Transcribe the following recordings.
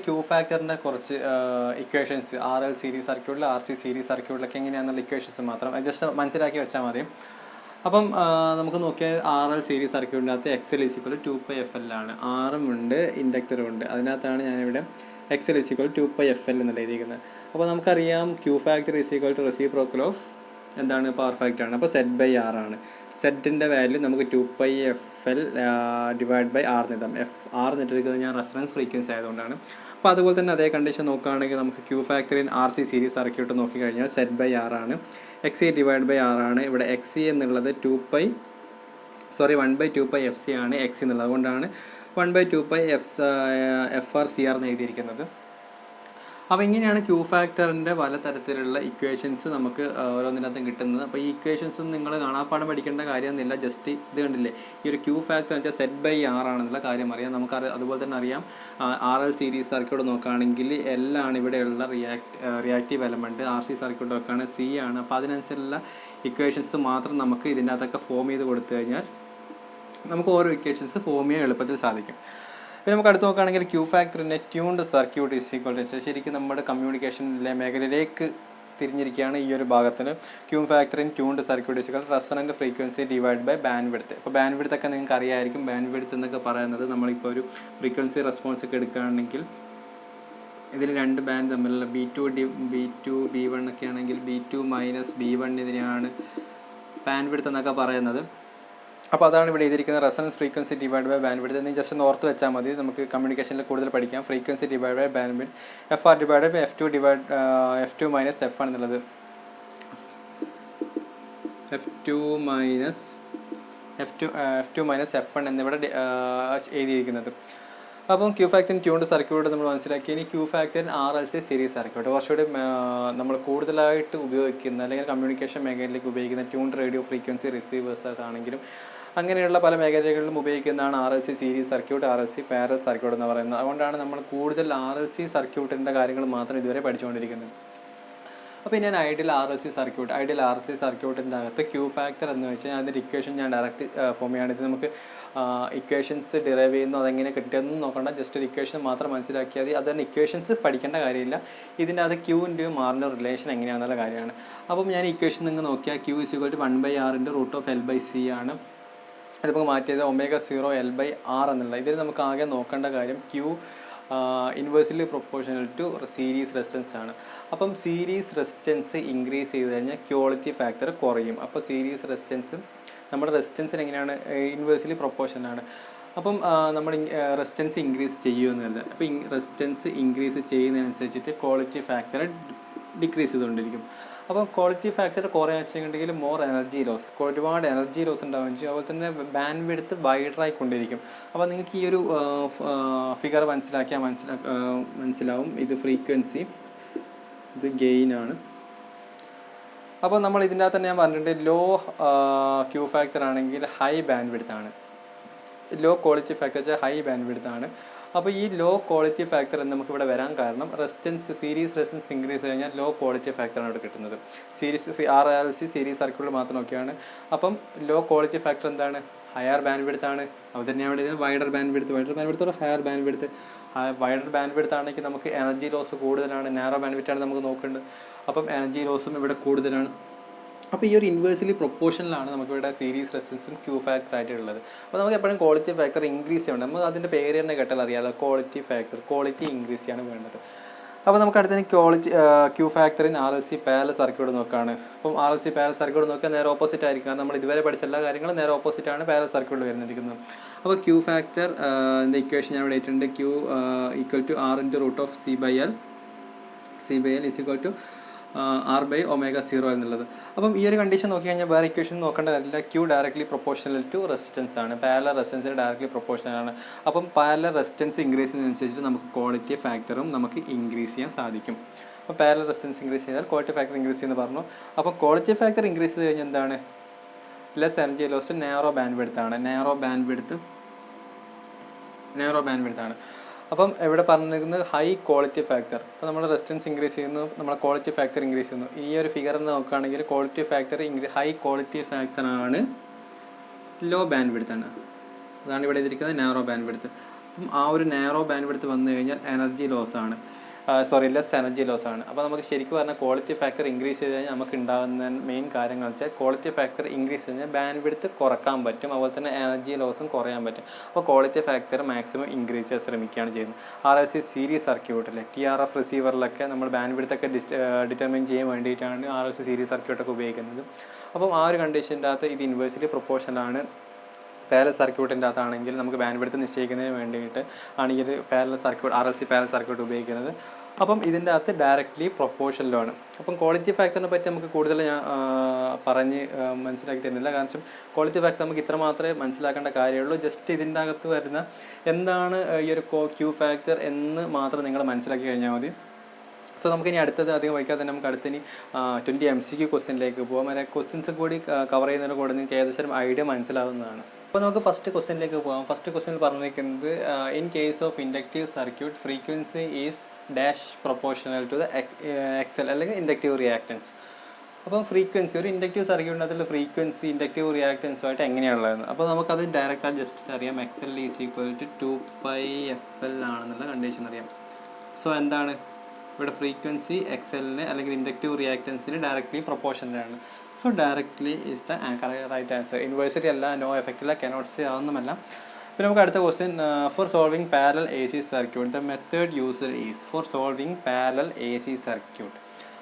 Q ഫാക്ടറിൻ്റെ കുറച്ച് equations RL series സർക്യൂട്ടിൽ RC series സർക്യൂട്ടിലൊക്കെ എങ്ങനെയാണെന്നുള്ള equations മാത്രം ജസ്റ്റ് മനസ്സിലാക്കി വെച്ചാൽ മതി. അപ്പം നമുക്ക് നോക്കിയാൽ RL സീരീസ് സർക്യൂട്ടിനകത്ത് XL = 2πfl ആണ്. Rഉം ഉണ്ട് ഇൻഡക്ടറും ഉണ്ട്. അതിനകത്താണ് ഞാനിവിടെ XL = 2πfl എന്നുള്ള എഴുതിയിരിക്കുന്നത്. അപ്പോൾ നമുക്കറിയാം ക്യൂ ഫാക്ടർ റെസിപ്രോക്കൽ ഓഫ് എന്താണ് പവർ ഫാക്ടർ ആണ്. അപ്പോൾ Z/R ആണ്. സെറ്റിൻ്റെ വാല്യൂ നമുക്ക് 2πfl /R എഴുതാം. R എന്നിട്ടിരിക്കുന്നത് ഞാൻ റെഫറൻസ് ഫ്രീക്വൻസി ആയതുകൊണ്ടാണ്. അപ്പോൾ അതുപോലെ തന്നെ അതേ കണ്ടീഷൻ നോക്കുകയാണെങ്കിൽ നമുക്ക് Q factor in RC series circuit നോക്കിക്കഴിഞ്ഞാൽ Z/R ആണ്. XC /R ആണ്. ഇവിടെ XC എന്നുള്ളത് 1/2πfc ആണ്. XC എന്നുള്ളത് അതുകൊണ്ടാണ് 1/2πfRCR എന്ന് എഴുതിയിരിക്കുന്നത്. അപ്പോൾ ഇങ്ങനെയാണ് ക്യൂ ഫാക്ടറിൻ്റെ പലതരത്തിലുള്ള ഇക്വേഷൻസ് നമുക്ക് ഓരോന്നിനകത്തും കിട്ടുന്നത്. അപ്പോൾ ഈ ഇക്വേഷൻസും നിങ്ങൾ കാണാപ്പാഠം പഠിക്കേണ്ട കാര്യമൊന്നുമില്ല. ജസ്റ്റ് ഇത് കണ്ടില്ലേ, ഈ ഒരു ക്യൂ ഫാക്ടർ എന്ന് വെച്ചാൽ Z/R ആണെന്നുള്ള കാര്യം അറിയാം. നമുക്ക് അതുപോലെ തന്നെ അറിയാം RL സീരീസ് സർക്യൂട്ട് നോക്കുകയാണെങ്കിൽ L ആണ് ഇവിടെയുള്ള റിയാക്റ്റീവ് എലമെൻറ്റ്. RC സർക്യൂട്ട് നോക്കുകയാണെങ്കിൽ C ആണ്. അപ്പോൾ അതിനനുസരിച്ചുള്ള ഇക്വേഷൻസ് മാത്രം നമുക്ക് ഇതിനകത്തൊക്കെ ഫോം ചെയ്ത് കൊടുത്തു കഴിഞ്ഞാൽ നമുക്ക് ഓരോ ഇക്വേഷൻസ് ഫോം ചെയ്യാൻ എളുപ്പത്തിൽ സാധിക്കും. പിന്നെ നമുക്ക് അടുത്ത് നോക്കുകയാണെങ്കിൽ ക്യൂ ഫാക്ടറിൻ്റെ ട്യൂൺഡ് സർക്യൂട്ട് ശരിക്കും നമ്മുടെ കമ്മ്യൂണിക്കേഷനിലെ മേഖലയിലേക്ക് തിരിഞ്ഞിരിക്കുകയാണ് ഈ ഒരു ഭാഗത്തിന്. Q factor in tuned circuit resonant frequency / bandwidth. ഇപ്പോൾ ബാൻഡ് വിഡ്ത്ത് ഒക്കെ നിങ്ങൾക്ക് അറിയാമായിരിക്കും. ബാൻഡ് വിഡ്ത്ത് എന്നൊക്കെ പറയുന്നത് നമ്മളിപ്പോൾ ഒരു ഫ്രീക്വൻസി റെസ്പോൺസ് ഒക്കെ എടുക്കുകയാണെങ്കിൽ ഇതിൽ രണ്ട് ബാൻഡ് തമ്മിലുള്ള B2 B1 ഒക്കെ ആണെങ്കിൽ B2 - B1 ഇതിനെയാണ് ബാൻഡ് വിഡ്ത്ത് എന്നൊക്കെ പറയുന്നത്. അപ്പോൾ അതാണ് ഇവിടെ എഴുതിയിരിക്കുന്നത് റെസൊണൻസ് ഫ്രീക്വൻസി / ബാൻഡ് വിഡ്ത്ത് എന്ന് ജസ്റ്റ് ഒന്ന് ഓർത്ത് വെച്ചാൽ മതി. നമുക്ക് കമ്മ്യൂണിക്കേഷനിൽ കൂടുതൽ പഠിക്കാം. Frequency / band width FR / F2 - F1 എന്നുള്ളത് F2 - F1 എന്നിവിടെ എഴുതിയിരിക്കുന്നത്. അപ്പം Q factor in tuned circuit നമ്മൾ മനസ്സിലാക്കി. ഇനി Q factor in RLC series circuit കുറച്ചുകൂടി നമ്മൾ കൂടുതലായിട്ട് ഉപയോഗിക്കുന്ന അല്ലെങ്കിൽ കമ്മ്യൂണിക്കേഷൻ മേഖലയിലേക്ക് ഉപയോഗിക്കുന്ന ട്യൂൺഡ് റേഡിയോ ഫ്രീക്വൻസി റിസീവേഴ്സ് ആണെങ്കിലും അങ്ങനെയുള്ള പല മേഖലകളിലും ഉപയോഗിക്കുന്നതാണ് RLC series circuit, RLC parallel circuit എന്ന് പറയുന്നത്. അതുകൊണ്ടാണ് നമ്മൾ കൂടുതൽ RLC സർക്യൂട്ടിൻ്റെ കാര്യങ്ങൾ മാത്രം ഇതുവരെ പഠിച്ചുകൊണ്ടിരിക്കുന്നത്. അപ്പോൾ ഞാൻ ഐഡിയൽ RLC സർക്യൂട്ടിൻ്റെ അകത്ത് ക്യൂ ഫാക്ടർ എന്ന് വെച്ചാൽ അതിൻ്റെ ഇക്വേഷൻ ഞാൻ ഡയറക്റ്റ് ഫോം ചെയ്യാണ്. ഇത് നമുക്ക് ഇക്വേഷൻസ് ഡിറൈവ് ചെയ്യുന്നു, അതെങ്ങനെ കിട്ടിയതെന്ന് നോക്കണ്ട. ജസ്റ്റ് ഒരു ഇക്വേഷൻ മാത്രം മനസ്സിലാക്കിയാൽ മതി. അതുതന്നെ ഇക്വേഷൻസ് പഠിക്കേണ്ട കാര്യമില്ല. ഇതിൻ്റെ അത് ക്യൂവിൻ്റെയും ആറിൻ്റെയും റിലേഷൻ എങ്ങനെയാണെന്നുള്ള കാര്യമാണ്. അപ്പം ഞാൻ ഇക്വേഷൻ നിങ്ങൾ നോക്കിയാൽ Q = 1/R √L / C ആണ്. അത് നമുക്ക് മാറ്റിയത് ω0 L/R എന്നുള്ള. ഇതിൽ നമുക്ക് ആകെ നോക്കേണ്ട കാര്യം Q inversely proportional to series resistance ആണ്. അപ്പം സീരീസ് റെസിസ്റ്റൻസ് ഇൻക്രീസ് ചെയ്ത് കഴിഞ്ഞാൽ ക്വാളിറ്റി ഫാക്ടർ കുറയും. അപ്പോൾ സീരീസ് റെസിസ്റ്റൻസ് നമ്മുടെ റെസിസ്റ്റൻസിന് എങ്ങനെയാണ് ഇൻവേഴ്സ്ലി പ്രൊപ്പോർഷനാണ്. അപ്പം നമ്മൾ റെസിസ്റ്റൻസ് ഇൻക്രീസ് ചെയ്യുമെന്നല്ല. അപ്പോൾ റെസിസ്റ്റൻസ് ഇൻക്രീസ് ചെയ്യുന്നതിനനുസരിച്ചിട്ട് ക്വാളിറ്റി ഫാക്ടർ ഡിക്രീസ് ചെയ്തുകൊണ്ടിരിക്കും. അപ്പോൾ ക്വാളിറ്റി ഫാക്ടർ കുറയാൻ വെച്ചിട്ടുണ്ടെങ്കിൽ മോർ എനർജി ലോസ്, ഒരുപാട് എനർജി ലോസ് ഉണ്ടാവുകയും ചെയ്യും. അതുപോലെ തന്നെ ബാൻഡ് വിഡ്ത്ത് വൈഡറായിക്കൊണ്ടിരിക്കും. അപ്പോൾ നിങ്ങൾക്ക് ഈ ഒരു ഫിഗർ മനസ്സിലാക്കിയാൽ മനസ്സിലാവും. ഇത് ഫ്രീക്വൻസി, ഇത് ഗെയിനാണ്. അപ്പോൾ നമ്മൾ ഇതിൻ്റെ അകത്ത് തന്നെ ഞാൻ പറഞ്ഞിട്ടുണ്ട് ലോ ക്യൂ ഫാക്ടർ ആണെങ്കിൽ ഹൈ ബാൻഡ് വിഡ്ത്ത് ആണ്, ലോ ക്വാളിറ്റി ഫാക്ടർ വെച്ചാൽ ഹൈ ബാൻഡ് വിഡ്ത്ത് ആണ്. അപ്പോൾ ഈ ലോ ക്വാളിറ്റി ഫാക്ടർ നമുക്കിവിടെ വരാൻ കാരണം സീരീസ് റെസിസ്റ്റൻസ് ഇൻക്രീസ് കഴിഞ്ഞാൽ ലോ ക്വാളിറ്റി ഫാക്ടറാണ് ഇവിടെ കിട്ടുന്നത്. RLC സീരീസ് സർക്യൂട്ടിൽ മാത്രം നോക്കിയാണ്. അപ്പം ലോ ക്വാളിറ്റി ഫാക്ടർ എന്താണ്? ഹയർ ബാൻഡ് വിഡ്ത്ത് ആണ്. അത് തന്നെയാണ് ഇവിടെ wider band width higher band width. Wider band width ആണെങ്കിൽ നമുക്ക് എനർജി ലോസ് കൂടുതലാണ്. നാരോ ബാൻഡ് വിഡ്ത്ത് ആണ് നമുക്ക് നോക്കേണ്ടത്. അപ്പം എനർജി ലോസും ഇവിടെ കൂടുതലാണ്. അപ്പോൾ ഈ ഒരു ഇൻവേഴ്സ്ലി പ്രൊപ്പോർഷനിലാണ് നമുക്കിവിടെ സീരീസ് റെസിസ്റ്റൻസും ക്യൂ ഫാക്ടർ ആയിട്ടുള്ളത്. അപ്പോൾ നമുക്ക് എപ്പോഴും ക്വാളിറ്റി ഫാക്ടർ ഇൻക്രീസ് ചെയ്യണം. നമ്മൾ അതിൻ്റെ പേര് തന്നെ കേട്ടാൽ അറിയാമല്ലോ, ക്വാളിറ്റി ഫാക്ടർ. ക്വാളിറ്റി ഇൻക്രീസ് ചെയ്യാണ് വേണ്ടത്. അപ്പോൾ നമുക്ക് അടുത്തതിന് Q factor in RLC parallel circuit നോക്കുകയാണ്. അപ്പം RLC പാരലൽ സർക്യൂട്ട് നോക്കിയാൽ നേരെ ഓപ്പോസിറ്റ് ആയിരിക്കും. നമ്മൾ ഇതുവരെ പഠിച്ച എല്ലാ കാര്യങ്ങളും നേരെ ഓപ്പോസിറ്റാണ് പാരലൽ സർക്യൂട്ടിൽ വരുന്നിരിക്കുന്നത്. അപ്പോൾ ക്യൂ ഫാക്ടർ ഇക്വേഷൻ ഞാൻ ഇവിടെ ഇട്ടിട്ടുണ്ട്. Q = R √C/L R/ω0 എന്നുള്ളത്. അപ്പം ഈ ഒരു കണ്ടീഷൻ നോക്കി കഴിഞ്ഞാൽ വേറെ ഇക്വേഷൻ നോക്കേണ്ട കാര്യമില്ല. Q directly proportional to resistance ആണ്. പാരലൽ റെസിസ്റ്റൻസിന് ഡയറക്ട്ലി പ്രൊപ്പോർഷണൽ ആണ്. അപ്പം പാരലൽ റെസിസ്റ്റൻസ് ഇൻക്രീസ് ചെയ്യുന്നതനുസരിച്ച് നമുക്ക് ക്വാളിറ്റി ഫാക്ടറും നമുക്ക് ഇൻക്രീസ് ചെയ്യാൻ സാധിക്കും. അപ്പോൾ പാരലൽ റെസിസ്റ്റൻസ് ഇൻക്രീസ് ചെയ്താൽ ക്വാളിറ്റി ഫാക്ടർ ഇൻക്രീസ് ചെയ്യുമെന്ന് പറഞ്ഞു. അപ്പോൾ ക്വാളിറ്റി ഫാക്ടർ ഇൻക്രീസ് ചെയ്ത് കഴിഞ്ഞാൽ എന്താണ്? Less energy lost narrow band width ആണ്. നാരോ ബാൻഡ് വിഡ്ത്ത് ആണ്. അപ്പം ഇവിടെ പറഞ്ഞിരിക്കുന്നത് ഹൈ ക്വാളിറ്റി ഫാക്ടർ. അപ്പോൾ നമ്മൾ റെസിസ്റ്റൻസ് ഇൻക്രീസ് ചെയ്യുന്നു, നമ്മുടെ ക്വാളിറ്റി ഫാക്ടർ ഇൻക്രീസ് ചെയ്യുന്നു. ഈ ഒരു ഫിഗർ നോക്കുകയാണെങ്കിൽ ക്വാളിറ്റി ഫാക്ടർ ഹൈ ക്വാളിറ്റി ഫാക്ടറാണ് ലോ ബാൻഡ് വിഡ്ത്ത് ആണ്. അതാണ് ഇവിടെ എഴുതിയിരിക്കുന്നത് നാരോ ബാൻഡ് വിഡ്ത്ത്. അപ്പം ആ ഒരു നാരോ ബാൻഡ് വിഡ്ത്ത് വന്നു കഴിഞ്ഞാൽ എനർജി ലോസ് ആണ്, ലെസ് എനർജി ലോസ് ആണ്. അപ്പോൾ നമുക്ക് ശരിക്കും പറഞ്ഞാൽ ക്വാളിറ്റി ഫാക്ടർ ഇൻക്രീസ് ചെയ്ത് കഴിഞ്ഞാൽ നമുക്ക് ഉണ്ടാകുന്ന മെയിൻ കാര്യങ്ങൾ വെച്ചാൽ ക്വാളിറ്റി ഫാക്ടർ ഇൻക്രീസ് ചെയ്ത് കഴിഞ്ഞാൽ ബാൻഡ് വിഡ്ത്ത് കുറക്കാൻ പറ്റും, അതുപോലെ തന്നെ എനർജി ലോസും കുറയാൻ പറ്റും. അപ്പോൾ ക്വാളിറ്റി ഫാക്ടർ മാക്സിമം ഇൻക്രീസ് ചെയ്യാൻ ശ്രമിക്കുകയാണ് ചെയ്യുന്നത്. RLC സീരീസ് സർക്യൂട്ടിൽ TRF റിസീവറിലൊക്കെ നമ്മൾ ബാൻഡ് വിഡ്ത്തൊക്കെ ഡിറ്റർമിൻ ചെയ്യാൻ വേണ്ടിയിട്ടാണ് RLC സീരീസ് സർക്യൂട്ടൊക്കെ ഉപയോഗിക്കുന്നത്. അപ്പം ആ ഒരു കണ്ടീഷൻ്റെ അകത്ത് ഇത് ഇൻവേഴ്സിറ്റി പ്രൊപ്പോർഷനാണ്. പാരലൽ സർക്യൂട്ടിൻ്റെ അകത്താണെങ്കിൽ നമുക്ക് ബാൻഡ് വിഡ്ത്ത് നിശ്ചയിക്കുന്നതിന് വേണ്ടിയിട്ട് ആണ് ഈ ഒരു RLC പാരലൽ സർക്യൂട്ട് ഉപയോഗിക്കുന്നത്. അപ്പം ഇതിൻ്റെ അകത്ത് ഡയറക്റ്റ്ലി പ്രൊപ്പോർഷനിലാണ്. അപ്പം ക്വാളിറ്റി ഫാക്ടറിനെ പറ്റി നമുക്ക് കൂടുതൽ ഞാൻ പറഞ്ഞ് മനസ്സിലാക്കി തരുന്നില്ല, കാരണം ക്വാളിറ്റി ഫാക്ടർ നമുക്ക് ഇത്ര മാത്രമേ മനസ്സിലാക്കേണ്ട കാര്യമുള്ളൂ. ജസ്റ്റ് ഇതിൻ്റെ അകത്ത് വരുന്ന എന്താണ് ഈ ഒരു Q ഫാക്ടർ എന്ന് മാത്രം നിങ്ങൾ മനസ്സിലാക്കി കഴിഞ്ഞാൽ മതി. സോ നമുക്കിനി അടുത്തത് അധികം വയ്ക്കാതെ തന്നെ നമുക്ക് അടുത്തിനി 20 MCQ ക്വസ്റ്റ്യനിലേക്ക് പോകാം. അങ്ങനെ ക്വസ്റ്റ്യൻസ് കൂടി കവർ ചെയ്യുന്നതിന് കൂടെ നിങ്ങൾക്ക് ഏകദേശം ഐഡിയ മനസ്സിലാവുന്നതാണ്. അപ്പോൾ നമുക്ക് ഫസ്റ്റ് ക്വസ്റ്റ്യനിലേക്ക് പോകാം. ഫസ്റ്റ് ക്വസ്റ്റ്യനിൽ പറഞ്ഞിരിക്കുന്നത് in case of inductive circuit frequency is dash proportional to the XL അല്ലെങ്കിൽ ഇൻഡക്റ്റീവ് റിയാക്റ്റൻസ്. അപ്പം ഫ്രീക്വൻസി ഒരു ഇൻഡക്റ്റീവ് സർക്യൂട്ടിനകത്തുള്ള ഫ്രീക്വൻസി ഇൻഡക്റ്റീവ് റിയാക്റ്റൻസുമായിട്ട് എങ്ങനെയാണുള്ളത്. അപ്പോൾ നമുക്കത് ഡയറക്റ്റായിട്ട് ജസ്റ്റ് അറിയാം. XL is equal to 2πfL ആണെന്നുള്ള കണ്ടീഷൻ അറിയാം. സോ എന്താണ് ഇവിടെ ഫ്രീക്വൻസി XLന് അല്ലെങ്കിൽ ഇൻഡക്റ്റീവ് റിയാക്റ്റൻസിന് ഡയറക്റ്റ്ലി പ്രൊപ്പോർഷനിലാണ്. So directly is the right answer. ഇൻവേഴ്സിറ്റി അല്ല, നോ എഫക്റ്റില്ല, കനോട്ട് സേ അതൊന്നുമല്ല. പിന്നെ നമുക്ക് അടുത്ത question, for solving parallel AC circuit the method user is. For solving parallel AC circuit.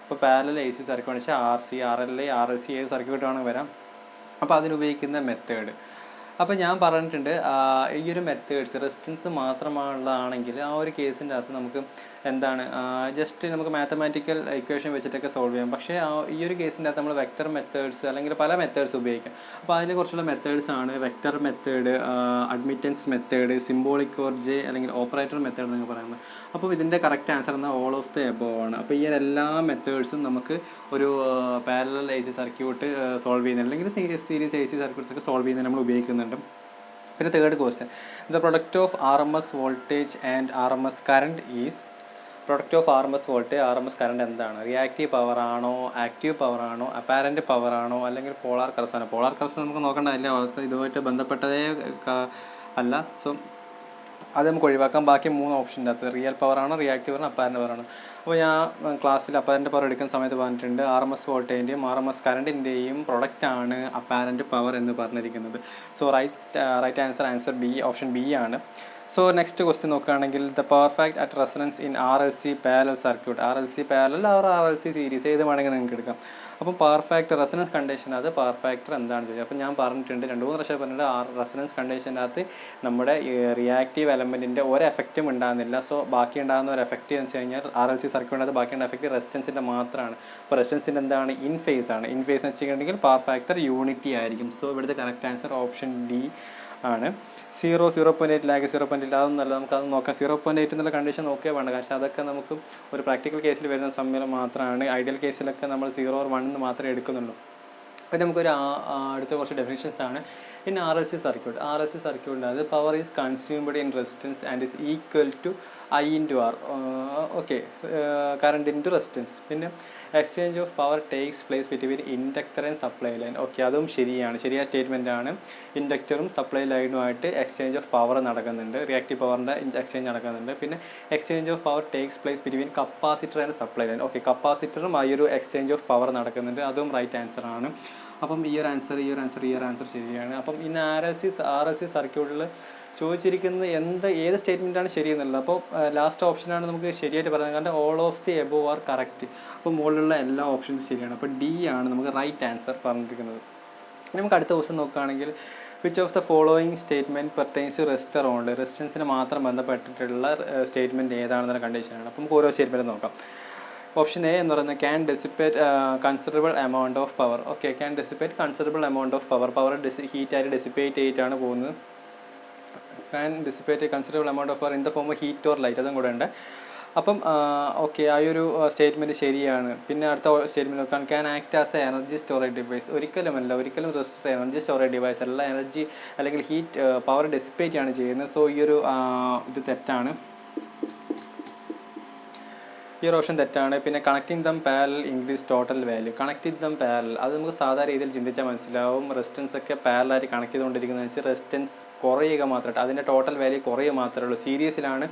അപ്പോൾ പാരലൽ AC സർക്യൂട്ട് വെച്ചാൽ RC, RLA, RLC ഏത് സർക്യൂട്ടാണ് വരാം. അപ്പോൾ അതിനുപയോഗിക്കുന്ന മെത്തേഡ് അപ്പോൾ ഞാൻ പറഞ്ഞിട്ടുണ്ട്. ഈ ഒരു മെത്തേഡ്സ് റെസിസ്റ്റൻസ് മാത്രമുള്ളതാണെങ്കിൽ ആ ഒരു കേസിൻ്റെ അകത്ത് നമുക്ക് എന്താണ് ജസ്റ്റ് നമുക്ക് മാത്തമാറ്റിക്കൽ ഇക്വേഷൻ വെച്ചിട്ടൊക്കെ സോൾവ് ചെയ്യാം. പക്ഷേ ഈ ഒരു കേസിൻ്റെ അകത്ത് നമ്മൾ വെക്റ്റർ മെത്തേഡ്സ് അല്ലെങ്കിൽ പല മെത്തേഡ്സ് ഉപയോഗിക്കാം. അപ്പോൾ അതിനെ കുറിച്ചുള്ള മെത്തേഡ്സ് ആണ് vector method, admittance method, symbolic or J അല്ലെങ്കിൽ ഓപ്പറേറ്റർ മെത്തേഡ് എന്നൊക്കെ പറയുന്നത്. അപ്പോൾ ഇതിൻ്റെ കറക്റ്റ് ആൻസർ എന്നാൽ ഓൾ ഓഫ് ദ എബോവ് ആണ്. അപ്പോൾ ഈ എല്ലാ മെത്തേഡ്സും നമുക്ക് ഒരു പാരലൽ AC സർക്യൂട്ട് സോൾവ് ചെയ്യുന്ന അല്ലെങ്കിൽ സീരീസ് AC സർക്യൂട്ട്സ് ഒക്കെ സോൾവ് ചെയ്യുന്നതിന് നമ്മൾ ഉപയോഗിക്കുന്നുണ്ട്. പിന്നെ third question, the product of RMS voltage and RMS current is. Product of RMS voltage RMS current എന്താണ്? റിയാക്റ്റീവ് പവർ ആണോ, ആക്റ്റീവ് പവർ ആണോ, അപ്പാരൻറ്റ് പവർ ആണോ, അല്ലെങ്കിൽ പോളാർ കറൻസ് ആണോ? പോളാർ കറൻസ് നമുക്ക് നോക്കേണ്ടതില്ല, ഇതുമായിട്ട് ബന്ധപ്പെട്ടതേ അല്ല. സോ അത് നമുക്ക് ഒഴിവാക്കാം. ബാക്കി 3 ഓപ്ഷൻ്റെ അകത്ത് റിയൽ പവർ ആണോ, റിയാക്റ്റീവ് പവർ ആണോ, അപ്പാരൻറ്റ് പവർ ആണോ? അപ്പോൾ ഞാൻ ക്ലാസ്സിൽ അപ്പാരൻറ്റ് പവർ എടുക്കുന്ന സമയത്ത് പറഞ്ഞിട്ടുണ്ട് RMS വോൾട്ടേജിൻ്റെയും RMS കറണ്ടിൻ്റെയും പ്രൊഡക്റ്റാണ് അപ്പാരൻറ്റ് പവർ എന്ന് പറഞ്ഞിരിക്കുന്നത്. So right answer B, option B ആണ്. സോ നെക്സ്റ്റ് ക്വസ്റ്റ്യൻ നോക്കുകയാണെങ്കിൽ the power factor at resonance in RLC parallel circuit. RLC parallel or RLC series ഏത് വേണമെങ്കിൽ നിങ്ങൾക്ക് എടുക്കാം. അപ്പം പവർ ഫാക്ടർ റെസൊണൻസ് കണ്ടീഷൻ അത് പവർ ഫാക്ടർ എന്താണെന്ന് ചോദിച്ചാൽ അപ്പോൾ ഞാൻ പറഞ്ഞിട്ടുണ്ട് 2-3 പ്രാവശ്യം പറഞ്ഞിട്ടുണ്ട്. റെസൊണൻസ് കണ്ടീഷൻ്റെ അകത്ത് നമ്മുടെ റിയാക്റ്റീവ് എലമെൻറ്റിൻ്റെ ഒരു എഫക്റ്റും ഉണ്ടാകുന്നില്ല. സോ ബാക്കി ഉണ്ടാകുന്ന ഒരു എഫക്റ്റ് എന്ന് വെച്ച് കഴിഞ്ഞാൽ RLC സർക്യൂട്ടിനകത്ത് ബാക്കിയുള്ള എഫക്റ്റ് റെസിസ്റ്റൻസിൻ്റെ മാത്രമാണ്. അപ്പോൾ റെസിസ്റ്റൻസിൻ്റെ എന്താണ്? ഇൻ ഫേസ് ആണ്. ഇൻ ഫേസ് എന്ന് വെച്ചിട്ടുണ്ടെങ്കിൽ പവർ ഫാക്ടർ യൂണിറ്റി ആയിരിക്കും. സോ ഇവിടുത്തെ കറക്റ്റ് ആൻസർ ഓപ്ഷൻ ഡി ആണ്. 0.8 ലാഗ് 0.8 അതൊന്നല്ല, നമുക്കത് നോക്കാം. 0.8 എന്നുള്ള കണ്ടീഷൻ നോക്കിയേ വേണ്ട, പക്ഷേ അതൊക്കെ നമുക്ക് ഒരു പ്രാക്ടിക്കൽ കേസിൽ വരുന്ന സമയം മാത്രമാണ്. ഐഡിയൽ കേസിലൊക്കെ നമ്മൾ 0 or 1 എന്ന് മാത്രമേ എടുക്കുന്നുള്ളൂ. പിന്നെ നമുക്കൊരു അടുത്ത കുറച്ച് ഡെഫിനിഷൻസ് ആണ്. ഇൻ RLC സർക്യൂട്ടിൻ്റെ അത് power is consumed in resistance and is equal to I into R. Okay, current into resistance. പിന്നെ exchange of power takes place between inductor and supply line. Okay, അതും ശരിയായ സ്റ്റേറ്റ്മെൻ്റ് ആണ്. ഇൻഡക്ടറും supply ലൈനുമായിട്ട് exchange of power നടക്കുന്നുണ്ട്, reactive പവറിൻ്റെ exchange നടക്കുന്നുണ്ട്. പിന്നെ exchange of power takes place between capacitor and supply line. Okay, കപ്പാസിറ്ററും ആ ഒരു എക്സ്ചേഞ്ച് ഓഫ് പവർ നടക്കുന്നുണ്ട്, അതും റൈറ്റ് ആൻസർ ആണ്. അപ്പം ഈ ഒരു ആൻസർ ശരിയാണ്. അപ്പം ഇന്ന് RLC സർക്യൂട്ടിൽ ചോദിച്ചിരിക്കുന്നത് ഏത് സ്റ്റേറ്റ്മെൻറ്റാണ് ശരിയെന്നുള്ളത്. അപ്പോൾ ലാസ്റ്റ് ഓപ്ഷനാണ് നമുക്ക് ശരിയായിട്ട് പറയുന്നത്, കാരണം all of the above are correct. അപ്പോൾ മുകളിലുള്ള എല്ലാ ഓപ്ഷൻസും ശരിയാണ്. അപ്പോൾ ഡി ആണ് നമുക്ക് റൈറ്റ് ആൻസർ പറഞ്ഞിരിക്കുന്നത്. നമുക്ക് അടുത്ത ക്വസ്റ്റ്യൻ നോക്കുകയാണെങ്കിൽ which of the following statement pertains to resistor only. റെസിസ്റ്റൻസിന് മാത്രം ബന്ധപ്പെട്ടിട്ടുള്ള സ്റ്റേറ്റ്മെൻറ്റ് ഏതാണെന്നുള്ള കണ്ടീഷനാണ്. അപ്പോൾ നമുക്ക് ഓരോ സ്റ്റേറ്റ്മെൻറ്റ് നോക്കാം. ഓപ്ഷൻ എ എന്ന് പറയുന്നത് can dissipate considerable amount of power. Okay, can dissipate considerable amount of power ഹീറ്റായിട്ട് ഡെസിപ്പേറ്റ് ചെയ്തിട്ടാണ് പോകുന്നത്. Can dissipate considerable amount of power in the form of heat or light, അതും കൂടെ ഉണ്ട്. അപ്പം ഓക്കെ, ആ ഒരു സ്റ്റേറ്റ്മെൻറ്റ് ശരിയാണ്. പിന്നെ അടുത്ത സ്റ്റേറ്റ്മെൻറ്റ് നോക്കാൻ can act as A energy storage device. ഒരിക്കലും റെസിസ്റ്റർ എനർജി സ്റ്റോറേജ് ഡിവൈസ് അല്ല, എനർജി അല്ലെങ്കിൽ ഹീറ്റ് പവർ ഡെസിപ്പേറ്റ് ആണ് ചെയ്യുന്നത്. സോ ഈ ഒരു ഇത് തെറ്റാണ്. ഈ ഒരു ഓപ്ഷൻ തെറ്റാണ്. പിന്നെ connecting dum parallel increase total value. Connecting dum parallel അത് നമുക്ക് സാധാരണ രീതിയിൽ ചിന്തിച്ചാൽ മനസ്സിലാവും. റെസിസ്റ്റൻസ് ഒക്കെ പാരലായിട്ട് കണക്ട് ചെയ്തുകൊണ്ടിരിക്കുന്നതെന്ന് വെച്ചാൽ റെസിസ്റ്റൻസ് കുറയുക മാത്രമായിട്ട് അതിൻ്റെ ടോട്ടൽ വാല്യൂ കുറയുക മാത്രമേ ഉള്ളൂ. സീരീസിലാണ്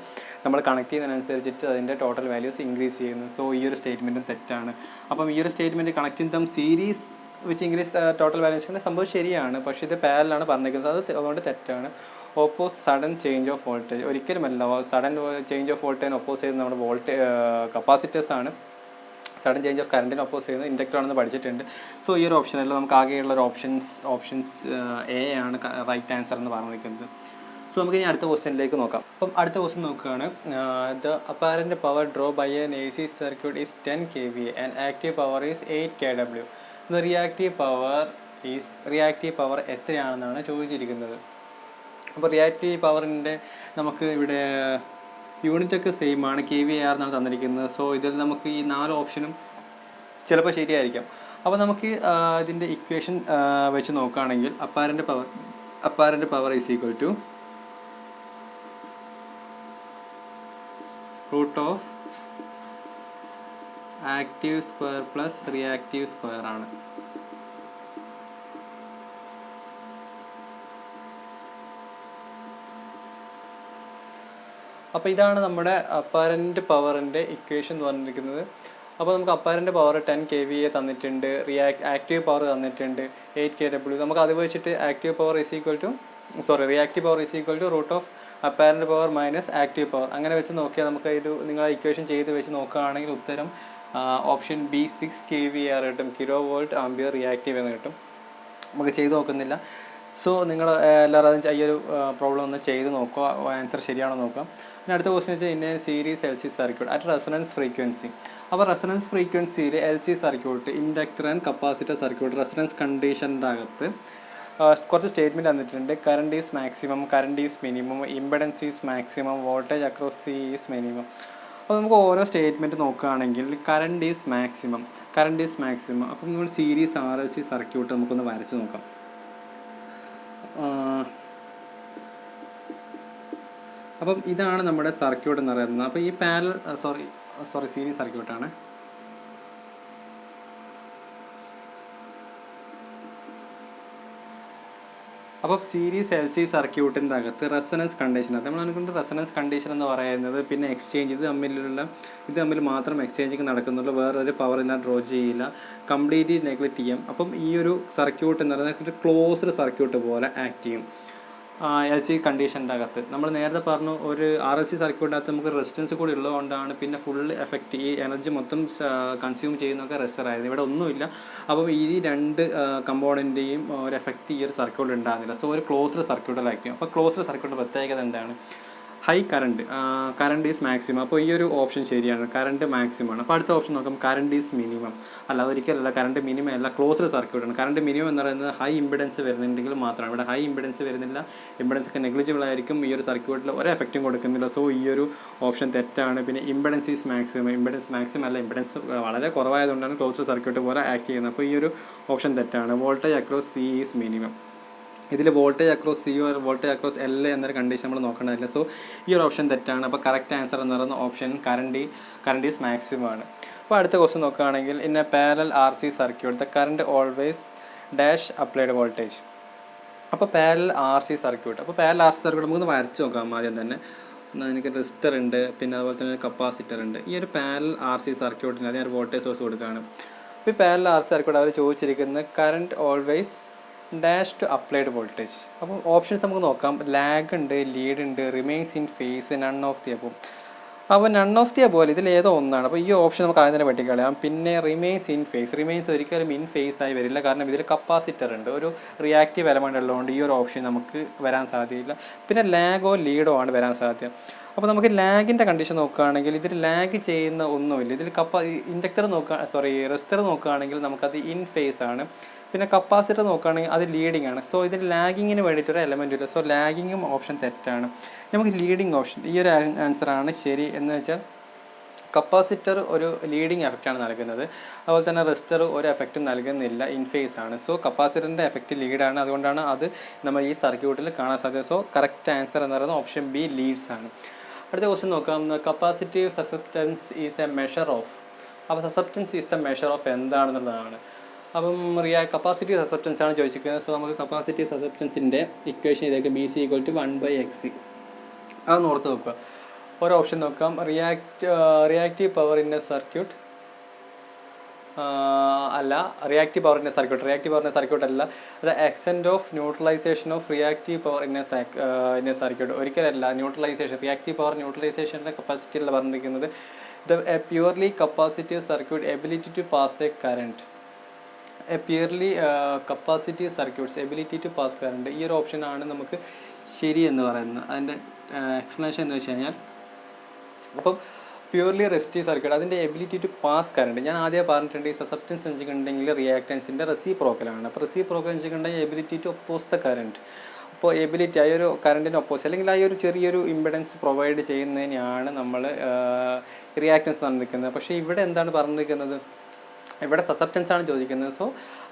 നമ്മൾ കണക്ട് ചെയ്യുന്നതിനനുസരിച്ചിട്ട് അതിൻ്റെ ടോട്ടൽ വാല്യൂസ് ഇൻക്രീസ് ചെയ്യുന്നത്. സോ ഈ ഒരു സ്റ്റേറ്റ്മെൻറ്റും തെറ്റാണ്. അപ്പം ഈ ഒരു statement connecting dum series which increase total values സംഭവം ശരിയാണ്, പക്ഷേ ഇത് പാരലാണ് പറഞ്ഞിരിക്കുന്നത്, അതുകൊണ്ട് തെറ്റാണ്. Oppose sudden change of voltage ഒരിക്കലുമല്ല. സഡൻ ചേഞ്ച് ഓഫ് വോൾട്ടേജിന് ഒപ്പോസ് ചെയ്യുന്നത് നമ്മുടെ കപ്പാസിറ്റേഴ്സാണ്. സഡൻ ചേഞ്ച് ഓഫ് കറണ്ടിന് ഒപ്പോസ് ചെയ്യുന്നത് ഇൻഡക്ടർ ആണെന്ന് പഠിച്ചിട്ടുണ്ട്. സോ ഈ ഒരു ഓപ്ഷനല്ല, നമുക്ക് ആകെയുള്ള ഒരു ഓപ്ഷൻസ് എ ആണ് റൈറ്റ് ആൻസർ എന്ന് പറഞ്ഞിരിക്കുന്നത്. സോ നമുക്ക് ഇനി അടുത്ത ക്വസ്റ്റ്യനിലേക്ക് നോക്കാം. അപ്പം അടുത്ത ക്വസ്റ്റ്യൻ നോക്കുകയാണ്. The apparent power draw by an A C circuit is 10 kVA and active power is 8 kW. The reactive power എത്രയാണെന്നാണ് ചോദിച്ചിരിക്കുന്നത്. അപ്പോൾ റിയാക്റ്റീവ് പവറിൻ്റെ നമുക്ക് ഇവിടെ യൂണിറ്റൊക്കെ സെയിം ആണ്, kVAR എന്നാണ് തന്നിരിക്കുന്നത്. സോ ഇതിൽ നമുക്ക് ഈ 4 ഓപ്ഷനും ചിലപ്പോൾ ശരിയായിരിക്കാം. അപ്പോൾ നമുക്ക് ഇതിൻ്റെ ഇക്വേഷൻ വെച്ച് നോക്കുകയാണെങ്കിൽ apparent power is equal to root of active square plus reactive square ആണ്. അപ്പോൾ ഇതാണ് നമ്മുടെ അപ്പാരൻറ്റ് പവറിൻ്റെ ഇക്വേഷൻ എന്ന് പറഞ്ഞിരിക്കുന്നത്. അപ്പോൾ നമുക്ക് അപ്പാരൻറ്റ് പവർ 10 kVA തന്നിട്ടുണ്ട്, ആക്റ്റീവ് പവർ തന്നിട്ടുണ്ട് 8 kW. നമുക്ക് അത് വെച്ചിട്ട് reactive power is equal to root of apparent power minus active power. അങ്ങനെ വെച്ച് നോക്കിയാൽ നമുക്ക് നിങ്ങൾ ഇക്വേഷൻ ചെയ്ത് വെച്ച് നോക്കുകയാണെങ്കിൽ ഉത്തരം ഓപ്ഷൻ ബി 6 kVAR കിട്ടും, kV ആംപിയർ റിയാക്റ്റീവ് എന്ന് കിട്ടും. നമുക്ക് ചെയ്ത് നോക്കുന്നില്ല. സോ നിങ്ങൾ എല്ലാവരും ഈ ഒരു പ്രോബ്ലം ഒന്ന് ചെയ്ത് നോക്കുക, ആൻസർ ശരിയാണോ നോക്കാം. പിന്നെ അടുത്ത ക്വസ്റ്റ്യൻ വെച്ചാൽ in series L C circuit at resonance frequency. അപ്പോൾ റെസൊണൻസ് ഫ്രീക്വൻസിയിൽ L C circuit, inductor and capacitor circuit resonance കണ്ടീഷൻ്റെ അകത്ത് കുറച്ച് സ്റ്റേറ്റ്മെൻറ്റ് തന്നിട്ടുണ്ട്. Current is maximum, current is minimum, impedance is maximum, voltage across C is minimum. അപ്പോൾ നമുക്ക് ഓരോ statement നോക്കുകയാണെങ്കിൽ കറണ്ട് ഈസ് മാക്സിമം. അപ്പം നമ്മൾ series R L C circuit നമുക്കൊന്ന് വരച്ച് നോക്കാം. അപ്പം ഇതാണ് നമ്മുടെ സർക്യൂട്ട് എന്ന് പറയുന്നത്. അപ്പോൾ ഈ സീരീസ് സർക്യൂട്ടാണ്. അപ്പോൾ സീരീസ് എൽ സി സർക്യൂട്ടിൻ്റെ അകത്ത് റെസൊണൻസ് കണ്ടീഷൻ, നമ്മൾ അനുകൊണ്ട് റെസൊണൻസ് കണ്ടീഷൻ എന്ന് പറയുന്നത് പിന്നെ എക്സ്ചേഞ്ച് ഇത് തമ്മിൽ മാത്രം എക്സ്ചേഞ്ചിങ് നടക്കുന്നുള്ളൂ, വേറൊരു പവർ എല്ലാം ഡ്രോ ചെയ്യില്ല, കംപ്ലീറ്റ്ലി നെഗ്ലക്റ്റ് ചെയ്യും. അപ്പം ഈ ഒരു സർക്യൂട്ട് എന്ന് പറയുന്നത് ക്ലോസ്ഡ് സർക്യൂട്ട് പോലെ ആക്ട് ചെയ്യും എൽ സി കണ്ടീഷൻ്റെ അകത്ത്. നമ്മൾ നേരത്തെ പറഞ്ഞു ഒരു ആർ എൽ സി സർക്യൂട്ടിനകത്ത് നമുക്ക് റെസിസ്റ്റൻസ് കൂടി ഉള്ളതുകൊണ്ടാണ് പിന്നെ ഫുൾ എഫക്റ്റ് ഈ എനർജി മൊത്തം കൺസ്യൂം ചെയ്യുന്നതൊക്കെ റെസിസ്റ്റർ ആയിരുന്നു. ഇവിടെ ഒന്നുമില്ല. അപ്പം ഈ 2 കമ്പോണൻറ്റേയും ഒരു എഫക്റ്റ് ഈ ഒരു സർക്യൂട്ടിൽ ഉണ്ടാകുന്നില്ല. സോ ഒരു ക്ലോസ്ഡ് സർക്യൂട്ടിലായിരിക്കും. അപ്പോൾ ക്ലോസ്ഡ് സർക്യൂട്ടിൻ്റെ പ്രത്യേകത എന്താണ്? High current is maximum. അപ്പോൾ ഈ ഒരു ഓപ്ഷൻ ശരിയാണ്, കറണ്ട് മാക്സിമം ആണ്. അപ്പോൾ അടുത്ത ഓപ്ഷൻ നോക്കാം, കറണ്ട് ഈസ് മിനിമം. അല്ല, ഒരിക്കലല്ല, കറണ്ട് മിനിമം അല്ല, ക്ലോസ്ഡ് സർക്യൂട്ടാണ്. കറണ്ട് മിനിമം എന്ന് പറയുന്നത് ഹൈ ഇമ്പിഡൻസ് വരുന്നുണ്ടെങ്കിൽ മാത്രമാണ്. ഇവിടെ ഹൈ ഇമ്പിഡൻസ് വരുന്നില്ല, ഇമ്പിഡൻസ് ഒക്കെ നെഗ്ലിജിബിൾ ആയിരിക്കും, ഈ ഒരു സർക്യൂട്ടിൽ ഒരു എഫക്റ്റും കൊടുക്കുന്നില്ല. സോ ഈ ഒരു ഓപ്ഷൻ തെറ്റാണ്. പിന്നെ impedance is maximum, impedance maximum അല്ല, ഇമ്പിഡൻസ് വളരെ കുറവായതുകൊണ്ടാണ് ക്ലോസ്ഡ് സർക്യൂട്ട് പോലെ ആക്ട് ചെയ്യുന്നത്. അപ്പോൾ ഈ ഒരു ഓപ്ഷൻ തെറ്റാണ്. Voltage across C is minimum. ഇതിൽ voltage across C or voltage across L എന്നൊരു കണ്ടീഷൻ നമ്മൾ നോക്കേണ്ടതില്ല. സോ ഈ ഒരു ഓപ്ഷൻ തെറ്റാണ്. അപ്പോൾ കറക്റ്റ് ആൻസർ എന്ന് പറയുന്ന ഓപ്ഷൻ കറണ്ട് ഈസ് മാക്സിമം ആണ്. അപ്പോൾ അടുത്ത ക്വസ്റ്റ്യൻ നോക്കുകയാണെങ്കിൽ in a parallel R C circuit the current always dash applied voltage. അപ്പോൾ പാരലൽ ആർ സി സർക്യൂട്ട്, അപ്പോൾ പാരലൽ ആർ സി സർക്യൂട്ട് നമുക്കൊന്ന് വരച്ച് നോക്കാം ആദ്യം തന്നെ. എനിക്ക് റെസിസ്റ്റർ ഉണ്ട്, പിന്നെ അതുപോലെ തന്നെ കപ്പാസിറ്റർ ഉണ്ട്. ഈ ഒരു പാരലൽ ആർ സി സർക്യൂട്ടിന് അത് ഞാൻ വോൾട്ടേജ് സോഴ്സ് കൊടുക്കുകയാണ്. അപ്പോൾ ഈ പാരലൽ ആർ സി സർക്യൂട്ട് അവർ ചോദിച്ചിരിക്കുന്നത് current always dash to applied voltage. അപ്പോൾ ഓപ്ഷൻസ് നമുക്ക് നോക്കാം. ലാഗ് ഉണ്ട്, ലീഡ് ഉണ്ട്, remains in phase, none of the above. അപ്പോൾ നൺ ഓഫ് ദി അബോവ് ഇതിൽ ഏതോ ഒന്നാണ്. അപ്പോൾ ഈ ഓപ്ഷൻ നമുക്ക് ആദ്യം തന്നെ വെട്ടിക്കളയാം. പിന്നെ റിമെയിൻസ് ഇൻ ഫേസ്, റിമെയിൻസ് ഒരിക്കലും ഇൻ ഫേസ് ആയി വരില്ല, കാരണം ഇതിൽ കപ്പാസിറ്റർ ഉണ്ട്, ഒരു റിയാക്റ്റീവ് എലമെൻ്റ് ഉള്ളതുകൊണ്ട് ഈ ഒരു ഓപ്ഷൻ നമുക്ക് വരാൻ സാധ്യതയില്ല. പിന്നെ ലാഗോ ലീഡോ ആണ് വരാൻ സാധ്യത. അപ്പോൾ നമുക്ക് ലാഗിൻ്റെ കണ്ടീഷൻ നോക്കുകയാണെങ്കിൽ ഇതിൽ ലാഗ് ചെയ്യുന്ന ഒന്നുമില്ല. ഇതിൽ റെസിസ്റ്റർ നോക്കുകയാണെങ്കിൽ നമുക്കത് ഇൻ ഫേസ് ആണ്. പിന്നെ കപ്പാസിറ്റർ നോക്കുകയാണെങ്കിൽ അത് ലീഡിങ് ആണ്. സോ ഇതിൽ ലാഗിങ്ങിന് വേണ്ടിയിട്ടൊരു എലമെൻറ്റ് ഇല്ല. സോ ലാഗിങ്ങും ഓപ്ഷൻ തെറ്റാണ്. നമുക്ക് ലീഡിങ് ഓപ്ഷൻ, ഈ ഒരു ആൻസറാണ് ശരി. എന്ന് വെച്ചാൽ കപ്പാസിറ്റർ ഒരു ലീഡിങ് എഫക്റ്റാണ് നൽകുന്നത്, അതുപോലെ തന്നെ റെസിസ്റ്റർ ഒരു എഫക്റ്റും നൽകുന്നില്ല, ഇൻ ഫേസ് ആണ്. സോ കപ്പാസിറ്ററിൻ്റെ എഫക്റ്റ് ലീഡാണ്, അതുകൊണ്ടാണ് അത് നമ്മൾ ഈ സർക്യൂട്ടിൽ കാണാൻ സാധ്യത. സോ കറക്റ്റ് ആൻസർ എന്ന് പറയുന്നത് ഓപ്ഷൻ ബി ലീഡ്സ് ആണ്. അടുത്ത ക്വസ്റ്റ്യൻ നോക്കാം. Capacitive susceptance is a measure of. അപ്പോൾ susceptance is the measure of എന്താണെന്നുള്ളതാണ്. അപ്പം കപ്പാസിറ്റീവ് സസെപ്റ്റൻസ് ആണ് ചോദിച്ചിരിക്കുന്നത്. സോ നമുക്ക് കപ്പാസിറ്റീവ് സസെപ്റ്റൻസിൻ്റെ ഇക്വേഷൻ ഇതൊക്കെ B C equal to 1/x. അതൊന്ന് ഓർത്ത് വെക്കുക. ഒരു ഓപ്ഷൻ നോക്കാം. Reactive power in a circuit അല്ല, reactive power in a circuit അല്ല, അത് extent of neutralization of reactive power in a circuit. ഒരിക്കലല്ല, ന്യൂട്രലൈസേഷൻ, റിയാക്റ്റീവ് പവർ ന്യൂട്രലൈസേഷൻ്റെ കപ്പാസിറ്റിയിലല്ല പറഞ്ഞിരിക്കുന്നത്. A purely capacitive circuit ability to pass a current. A purely capacitive circuits ability to pass current. ഈ ഒരു ഓപ്ഷനാണ് നമുക്ക് ശരി എന്ന് പറയുന്നത്. അതിൻ്റെ എക്സ്പ്ലനേഷൻ എന്ന് വെച്ച് കഴിഞ്ഞാൽ, അപ്പം പ്യൂർലി റെസിസ്റ്റീവ് സർക്യൂട്ട് അതിൻ്റെ എബിലിറ്റി ടു പാസ് കറണ്ട് ഞാൻ ആദ്യം പറഞ്ഞിട്ടുണ്ട്. ഈ സസെപ്റ്റൻസ് വെച്ചിട്ടുണ്ടെങ്കിൽ റിയാക്റ്റൻസിൻ്റെ റെസിപ്രോക്കലാണ്. അപ്പോൾ റെസിപ്രോക്കൽ വെച്ചിട്ടുണ്ടെങ്കിൽ ability to oppose the current. അപ്പോൾ എബിലിറ്റി ആ ഒരു കറണ്ടിന് ഒപ്പോസ് അല്ലെങ്കിൽ ആ ഒരു ചെറിയൊരു ഇമ്പിഡൻസ് പ്രൊവൈഡ് ചെയ്യുന്നതിനെയാണ് നമ്മൾ റിയാക്റ്റൻസ് പറഞ്ഞിരിക്കുന്നത്. പക്ഷേ ഇവിടെ എന്താണ് പറഞ്ഞിരിക്കുന്നത്? ഇവിടെ സസെപ്റ്റൻസ് ആണ് ചോദിക്കുന്നത്. സോ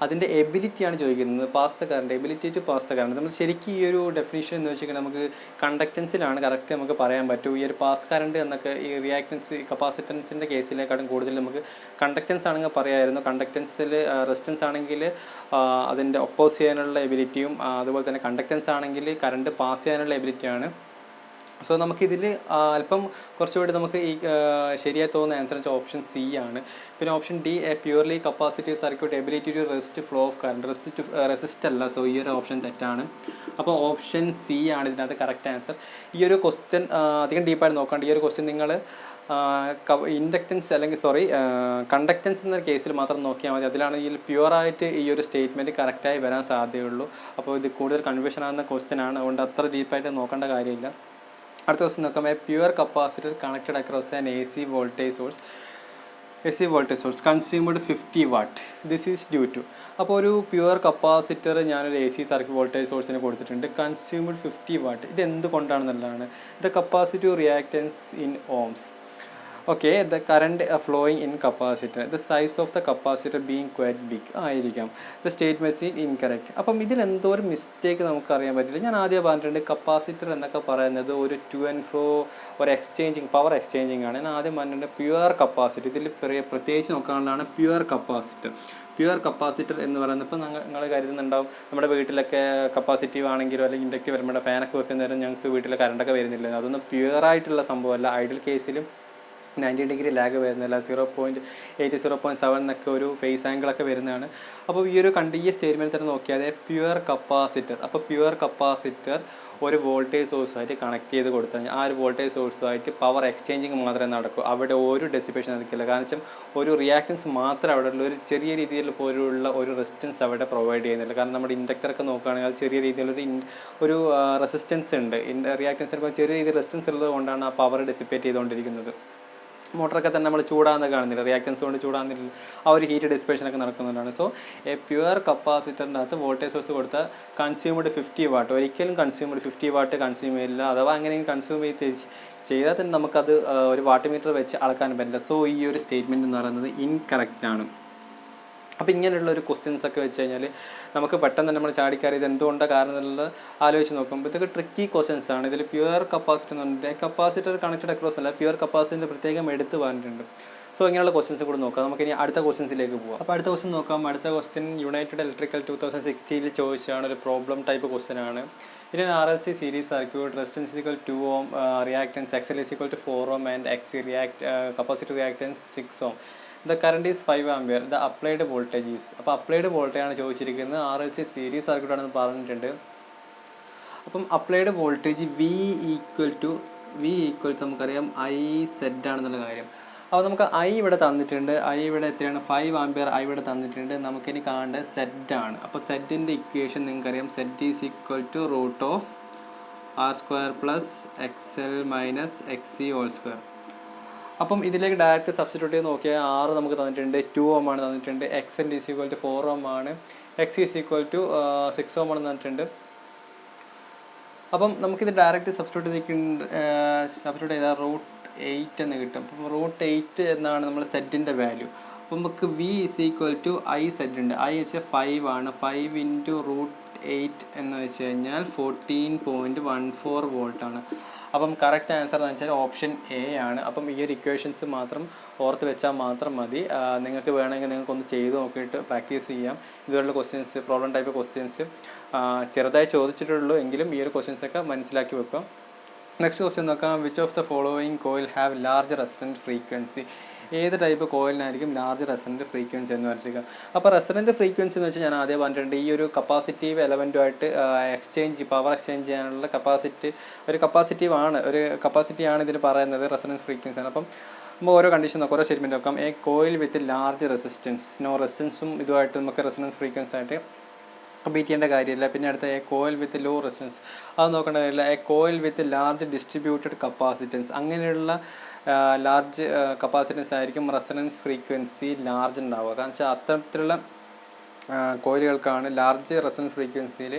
അതിൻ്റെ എബിലിറ്റിയാണ് ചോദിക്കുന്നത്, pass the current, ability to pass the current. നമ്മൾ ശരിക്കും ഈ ഒരു ഡെഫിനിഷൻ എന്ന് വെച്ചിട്ടുണ്ടെങ്കിൽ നമുക്ക് കണ്ടക്റ്റൻസിലാണ് കറക്റ്റ് നമുക്ക് പറയാൻ പറ്റും. ഈ ഒരു പാസ് കറണ്ട് എന്നൊക്കെ ഈ റിയാക്റ്റൻസ് കപ്പാസിറ്റൻസിൻ്റെ കേസിലേക്കാളും കൂടുതൽ നമുക്ക് കണ്ടക്റ്റൻസ് ആണെങ്കിൽ പറയാമായിരുന്നു. കണ്ടക്റ്റൻസിൽ റെസിസ്റ്റൻസ് ആണെങ്കിൽ അതിൻ്റെ ഒപ്പോസ് ചെയ്യാനുള്ള എബിലിറ്റിയും അതുപോലെ തന്നെ കണ്ടക്റ്റൻസ് ആണെങ്കിൽ കറണ്ട് പാസ് ചെയ്യാനുള്ള എബിലിറ്റിയാണ്. സോ നമുക്കിതിൽ അല്പം കുറച്ചുകൂടി നമുക്ക് ഈ ശരിയായി തോന്നുന്ന ആൻസർ വെച്ചാൽ ഓപ്ഷൻ സി ആണ്. പിന്നെ option D, a purely capacitive circuit ability to resist flow of current. Resist അല്ല. സോ ഈ ഒരു ഓപ്ഷൻ തെറ്റാണ്. അപ്പോൾ ഓപ്ഷൻ സി ആണ് ഇതിനകത്ത് കറക്റ്റ് ആൻസർ. ഈ ഒരു ക്വസ്റ്റ്യൻ അധികം ഡീപ്പായിട്ട് നോക്കാണ്ട് ഈ ഒരു ക്വസ്റ്റ്യൻ നിങ്ങൾ ഇൻഡക്റ്റൻസ് അല്ലെങ്കിൽ കണ്ടക്റ്റൻസ് എന്ന കേസിൽ മാത്രം നോക്കിയാൽ മതി. അതിലാണ് ഈ പ്യുവറായിട്ട് ഈ ഒരു സ്റ്റേറ്റ്മെൻറ്റ് കറക്റ്റായി വരാൻ സാധ്യതയുള്ളൂ. അപ്പോൾ ഇത് കൂടുതൽ കൺഫ്യൂഷൻ ആകുന്ന ക്വസ്റ്റ്യൻ ആണ്. അതുകൊണ്ട് അത്ര ഡീപ്പായിട്ട് നോക്കേണ്ട കാര്യമില്ല. അടുത്ത ക്വസ്റ്റ്യൻ നോക്കാം. A pure capacitor connected across an A C voltage source consumed 50 watt. This is due to. അപ്പോൾ ഒരു പ്യുവർ കപ്പാസിറ്റർ ഞാനൊരു എ സി സർക്യൂട്ട് വോൾട്ടേജ് സോഴ്സിന് കൊടുത്തിട്ടുണ്ട്. Consumed 50 watt. ഇത് എന്തുകൊണ്ടാണെന്നുള്ളതാണ്. The capacitive reactance in ohms. Okay, the current flowing in capacitor, the size of the capacitor being quite big ആയിരിക്കാം. The statement is incorrect. അപ്പം ഇതിൽ എന്തോ ഒരു മിസ്റ്റേക്ക് നമുക്കറിയാൻ പറ്റില്ല. ഞാൻ ആദ്യം പറഞ്ഞിട്ടുണ്ട് കപ്പാസിറ്റർ എന്നൊക്കെ പറയുന്നത് ഒരു ടു ആൻഡ് ഫ്രോ ഒരു പവർ എക്സ്ചേഞ്ചിങ് ആണ്. ഞാൻ ആദ്യം പറഞ്ഞിട്ടുണ്ട് പ്യുവർ കപ്പാസിറ്റർ. ഇതിൽ പ്രത്യേകിച്ച് നോക്കാനുള്ളതാണ് പ്യുവർ കപ്പാസിറ്റർ എന്ന് പറയുന്നത്. ഇപ്പോൾ നിങ്ങൾ കരുതുന്നുണ്ടാവും നമ്മുടെ വീട്ടിലൊക്കെ കപ്പാസിറ്റീവ് ആണെങ്കിലോ അല്ലെങ്കിൽ ഇൻഡക്റ്റീവ് വരുമ്പോൾ ഫാനൊക്കെ വെക്കുന്ന നേരം ഞങ്ങൾക്ക് വീട്ടിൽ കറണ്ടൊക്കെ വരുന്നില്ല. അതൊന്നും പ്യുവറായിട്ടുള്ള സംഭവമല്ല. ഐഡിയൽ കേസിലും 90 ഡിഗ്രി ലാഗ് വരുന്നില്ല. 0.8 0.7 എന്നൊക്കെ ഒരു ഫേസ് ആംഗിളൊക്കെ വരുന്നതാണ്. അപ്പോൾ ഈ ഒരു സ്റ്റേറ്റ്മെൻറ്റ് തന്നെ നോക്കിയാൽ പ്യുവർ കപ്പാസിറ്റർ. അപ്പോൾ പ്യുവർ കപ്പാസിറ്റർ ഒരു വോൾട്ടേജ് സോഴ്സുമായിട്ട് കണക്ട് ചെയ്ത് കൊടുത്താൽ ആ ഒരു വോൾട്ടേജ് സോഴ്സുമായിട്ട് പവർ എക്സ്ചേഞ്ചിങ് മാത്രമേ നടക്കൂ. അവിടെ ഒരു ഡെസിപ്പേഷൻ നടക്കില്ല. കാരണം വെച്ചാൽ ഒരു റിയാക്റ്റൻസ് മാത്രമേ അവിടെ ഉള്ള ഒരു ചെറിയ രീതിയിൽ പോലുള്ള ഒരു റെസിസ്റ്റൻസ് അവിടെ പ്രൊവൈഡ് ചെയ്യുന്നില്ല. കാരണം നമ്മുടെ ഇൻഡക്ടറൊക്കെ നോക്കുകയാണെങ്കിൽ അത് ചെറിയ രീതിയിലൊരു റെസിസ്റ്റൻസ് ഉണ്ട്. റിയാക്റ്റൻസിന് ചെറിയ രീതിയിൽ റെസിസ്റ്റൻസ് ഉള്ളത് കൊണ്ടാണ് ആ പവർ ഡെസിപ്പേറ്റ് ചെയ്തുകൊണ്ടിരിക്കുന്നത്. മോട്ടറൊക്കെ തന്നെ നമ്മൾ ചൂടാകുന്ന കാണുന്നില്ല, റിയാക്റ്റൻസ് കൊണ്ട് ചൂടാകുന്നില്ല. ആ ഒരു ഹീറ്റ് ഡിസിപ്പേഷനൊക്കെ നടക്കുന്നുണ്ടാണ്. സോ എ പ്യുവർ കപ്പാസിറ്ററിൻ്റെ അകത്ത് വോൾട്ടേജ് സോഴ്സ് കൊടുത്താൽ കൺസ്യൂംഡ് 50 watt. ഒരിക്കലും കൺസ്യൂംഡ് 50 watt കൺസ്യൂം ചെയ്യില്ല. അഥവാ അങ്ങനെ കൺസ്യൂം ചെയ്താൽ തന്നെ നമുക്കത് ഒരു വാട്ട് മീറ്റർ വെച്ച് അളക്കാൻ പറ്റില്ല. സോ ഈ ഒരു സ്റ്റേറ്റ്മെൻറ്റ് എന്ന് പറയുന്നത് ഇൻകറക്റ്റ് ആണ്. അപ്പോൾ ഇങ്ങനെയുള്ള ഒരു ക്വസ്റ്റ്യൻസ് ഒക്കെ വെച്ച് കഴിഞ്ഞാൽ നമുക്ക് പെട്ടെന്ന് തന്നെ നമ്മൾ ചാടിക്കയറി ഇത് എന്തുകൊണ്ടാണ് കാരണം എന്നുള്ളത് ആലോചിച്ച് നോക്കുമ്പോൾ ഇതൊക്കെ ട്രിക്കി ക്വസ്റ്റ്യൻസ് ആണ്. ഇതിൽ പ്യുവർ കപ്പാസിറ്റർ എന്ന് പറഞ്ഞിട്ട് കപ്പാസിറ്റർ കണക്റ്റഡ് അക്രോസ് അല്ല, പ്യുവർ കപ്പാസിറ്റർ പ്രത്യേകം എടുത്ത് പറഞ്ഞിട്ടുണ്ട്. സോ ഇങ്ങനെയുള്ള ക്വസ്റ്റ്യൻസ് കൂടെ നോക്കാം. നമുക്കിനി അടുത്ത ക്വസ്റ്റ്യൻസിലേക്ക് പോകാം. അപ്പോൾ അടുത്ത ക്വസ്റ്റ്യൻ നോക്കാം. അടുത്ത ക്വസ്റ്റ്യൻ യുണൈറ്റഡ് ഇലക്ട്രിക്കൽ 2016 ചോദിച്ചാണ്. ഒരു പ്രോബ്ലം ടൈപ്പ് ക്വസ്റ്റ്യൻ ആണ്. ഇതിന് RLC series circuit, resistance equal 2 ohm, reactance XL is equal to 4 ohm and XC capacitor reactance 6 ohm. The current is 5 ampere. The applied voltage is. അപ്പോൾ applied voltage ആണ് ചോദിച്ചിരിക്കുന്നത്. RLC series circuit ആണെന്ന് പറഞ്ഞിട്ടുണ്ട്. അപ്പം applied voltage V equal to നമുക്കറിയാം IZ ആണെന്നുള്ള കാര്യം. അപ്പോൾ നമുക്ക് I ഇവിടെ തന്നിട്ടുണ്ട്. I ഇവിടെ എത്രയാണ്? 5 ampere. I ഇവിടെ തന്നിട്ടുണ്ട്. നമുക്കിനി കാണേണ്ടത് Z ആണ്. അപ്പോൾ സെറ്റിൻ്റെ ഇക്വേഷൻ നിങ്ങൾക്കറിയാം. Z is equal to √R² plus XL minus XC whole square. അപ്പം ഇതിലേക്ക് ഡയറക്റ്റ് സബ്സ്റ്റിറ്റ്യൂട്ട് ചെയ്ത് നോക്കിയാൽ R നമുക്ക് തന്നിട്ടുണ്ട്, 2 ohm ആണ് തന്നിട്ടുണ്ട്, XL is equal to 4 ohm ആണ്, XC is equal to 6 ohm ആണ് തന്നിട്ടുണ്ട്. അപ്പം നമുക്കിത് ഡയറക്റ്റ് സബ്സ്റ്റിറ്റ്യൂട്ട് ചെയ്താൽ √8 എന്ന് കിട്ടും. അപ്പം √8 എന്നാണ് നമ്മൾ സെറ്റിൻ്റെ വാല്യൂ. അപ്പം നമുക്ക് V is equal to IZ ഉണ്ട്. I വെച്ചാൽ 5 ആണ്. 5 × √8 എന്ന് വെച്ച് കഴിഞ്ഞാൽ 14.14 വോൾട്ട് ആണ്. അപ്പം കറക്റ്റ് ആൻസർ എന്ന് വെച്ചാൽ ഓപ്ഷൻ എ ആണ്. അപ്പം ഈ ഒരു ഇക്വേഷൻസ് മാത്രം ഓർത്ത് വെച്ചാൽ മാത്രം മതി. നിങ്ങൾക്ക് വേണമെങ്കിൽ നിങ്ങൾക്കൊന്ന് ചെയ്ത് നോക്കിയിട്ട് പ്രാക്ടീസ് ചെയ്യാം. ഇതുപോലുള്ള ക്വസ്റ്റ്യൻസ്, പ്രോബ്ലം ടൈപ്പ് ക്വസ്റ്റ്യൻസ് ചെറുതായി ചോദിച്ചിട്ടുള്ളൂ എങ്കിലും ഈ ഒരു ക്വസ്റ്റ്യൻസൊക്കെ മനസ്സിലാക്കി വെക്കാം. നെക്സ്റ്റ് ക്വസ്റ്റ്യൻ നോക്കാം. Which of the following coil have large resonant frequency? ഏത് ടൈപ്പ് കോയിലിനായിരിക്കും ലാർജ് റെസൊണന്റ് ഫ്രീക്വൻസി എന്ന് പറഞ്ഞിരിക്കുക. അപ്പോൾ റെസൊണന്റ് ഫ്രീക്വൻസി എന്ന് വെച്ചാൽ ഞാൻ ആദ്യം പറഞ്ഞിട്ടുണ്ട്, ഈ ഒരു കപ്പാസിറ്റീവ് എലമെൻറ്റുമായിട്ട് പവർ എക്സ്ചേഞ്ച് ചെയ്യാനുള്ള കപ്പാസിറ്റി ആണ് ഇതിൽ പറയുന്നത്, റെസൊണൻസ് ഫ്രീക്വൻസി ആണ്. അപ്പം നമ്മൾ ഓരോ കണ്ടീഷൻ നോക്കാം, ഓരോ സ്റ്റേറ്റ്മെൻറ്റ് നോക്കാം. A coil with large resistance, no റെസിസ്റ്റൻസും ഇതുമായിട്ട് നമുക്ക് റെസൊണൻസ് ഫ്രീക്വൻസി ആയിട്ട് ബീറ്റ് ചെയ്യേണ്ട കാര്യമില്ല. പിന്നെ അടുത്ത a coil with low resistance, അത് നോക്കേണ്ട കാര്യമില്ല. A coil with large distributed capacitance, അങ്ങനെയുള്ള ലാർജ് കപ്പാസിറ്റൻസ് ആയിരിക്കും റെസൊണൻസ് ഫ്രീക്വൻസി ലാർജ് ഉണ്ടാവുക. കാരണം വെച്ചാൽ അത്തരത്തിലുള്ള കോയിലുകൾക്കാണ് ലാർജ് റെസൊണൻസ് ഫ്രീക്വൻസിയിൽ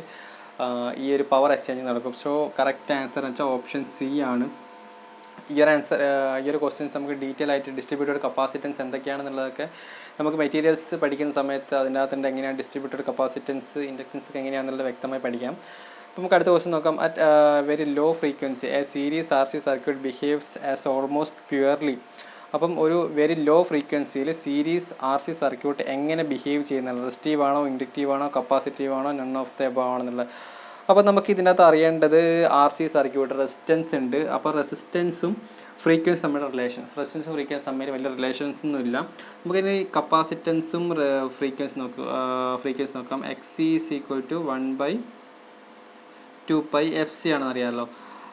ഈ ഒരു പവർ എക്സ്ചേഞ്ച് നടക്കും. സോ കറക്റ്റ് ആൻസർ എന്ന് വെച്ചാൽ ഓപ്ഷൻ സി ആണ്. ഈ ഒരു ക്വസ്റ്റ്യൻസ് നമുക്ക് ഡീറ്റെയിൽ ആയിട്ട് ഡിസ്ട്രിബ്യൂട്ടഡ് കപ്പാസിറ്റൻസ് എന്തൊക്കെയാണെന്നുള്ളതൊക്കെ നമുക്ക് മെറ്റീരിയൽസ് പഠിക്കുന്ന സമയത്ത് അതിൻ്റെ അകത്തുണ്ട് എങ്ങനെയാണ് ഡിസ്ട്രിബ്യൂട്ടഡ് കപ്പാസിറ്റൻസ്, ഇൻഡക്റ്റൻസ് ഒക്കെ എങ്ങനെയാണെന്നുള്ളത് വ്യക്തമായി പഠിക്കാം. അപ്പോൾ നമുക്ക് അടുത്ത ക്വസ്റ്റ്യൻ നോക്കാം. At very low frequency a series R C circuit behaves as almost purely. അപ്പം ഒരു വെരി ലോ ഫ്രീക്വൻസിയിൽ സീരീസ് ആർ സി സർക്യൂട്ട് എങ്ങനെ ബിഹേവ് ചെയ്യുന്നുള്ളത്, റെസിസ്റ്റീവ് ആണോ, ഇൻഡക്റ്റീവ് ആണോ, കപ്പാസിറ്റീവ് ആണോ, നൺ ഓഫ് ദ എബോവ് ആണെന്നുള്ളത്. അപ്പോൾ നമുക്ക് ഇതിനകത്ത് അറിയേണ്ടത് ആർ സി സർക്യൂട്ട് റെസിസ്റ്റൻസ് ഉണ്ട്. അപ്പോൾ റെസിസ്റ്റൻസും ഫ്രീക്വൻസി തമ്മിലുള്ള റെസിസ്റ്റൻസും ഫ്രീക്വൻസി തമ്മിൽ വലിയ റിലേഷൻസ് ഒന്നും ഇല്ല. നമുക്കിനി കപ്പാസിറ്റൻസും ഫ്രീക്വൻസി നോക്കാം. X C is equal to 1/2π F C ആണെന്ന് അറിയാമല്ലോ.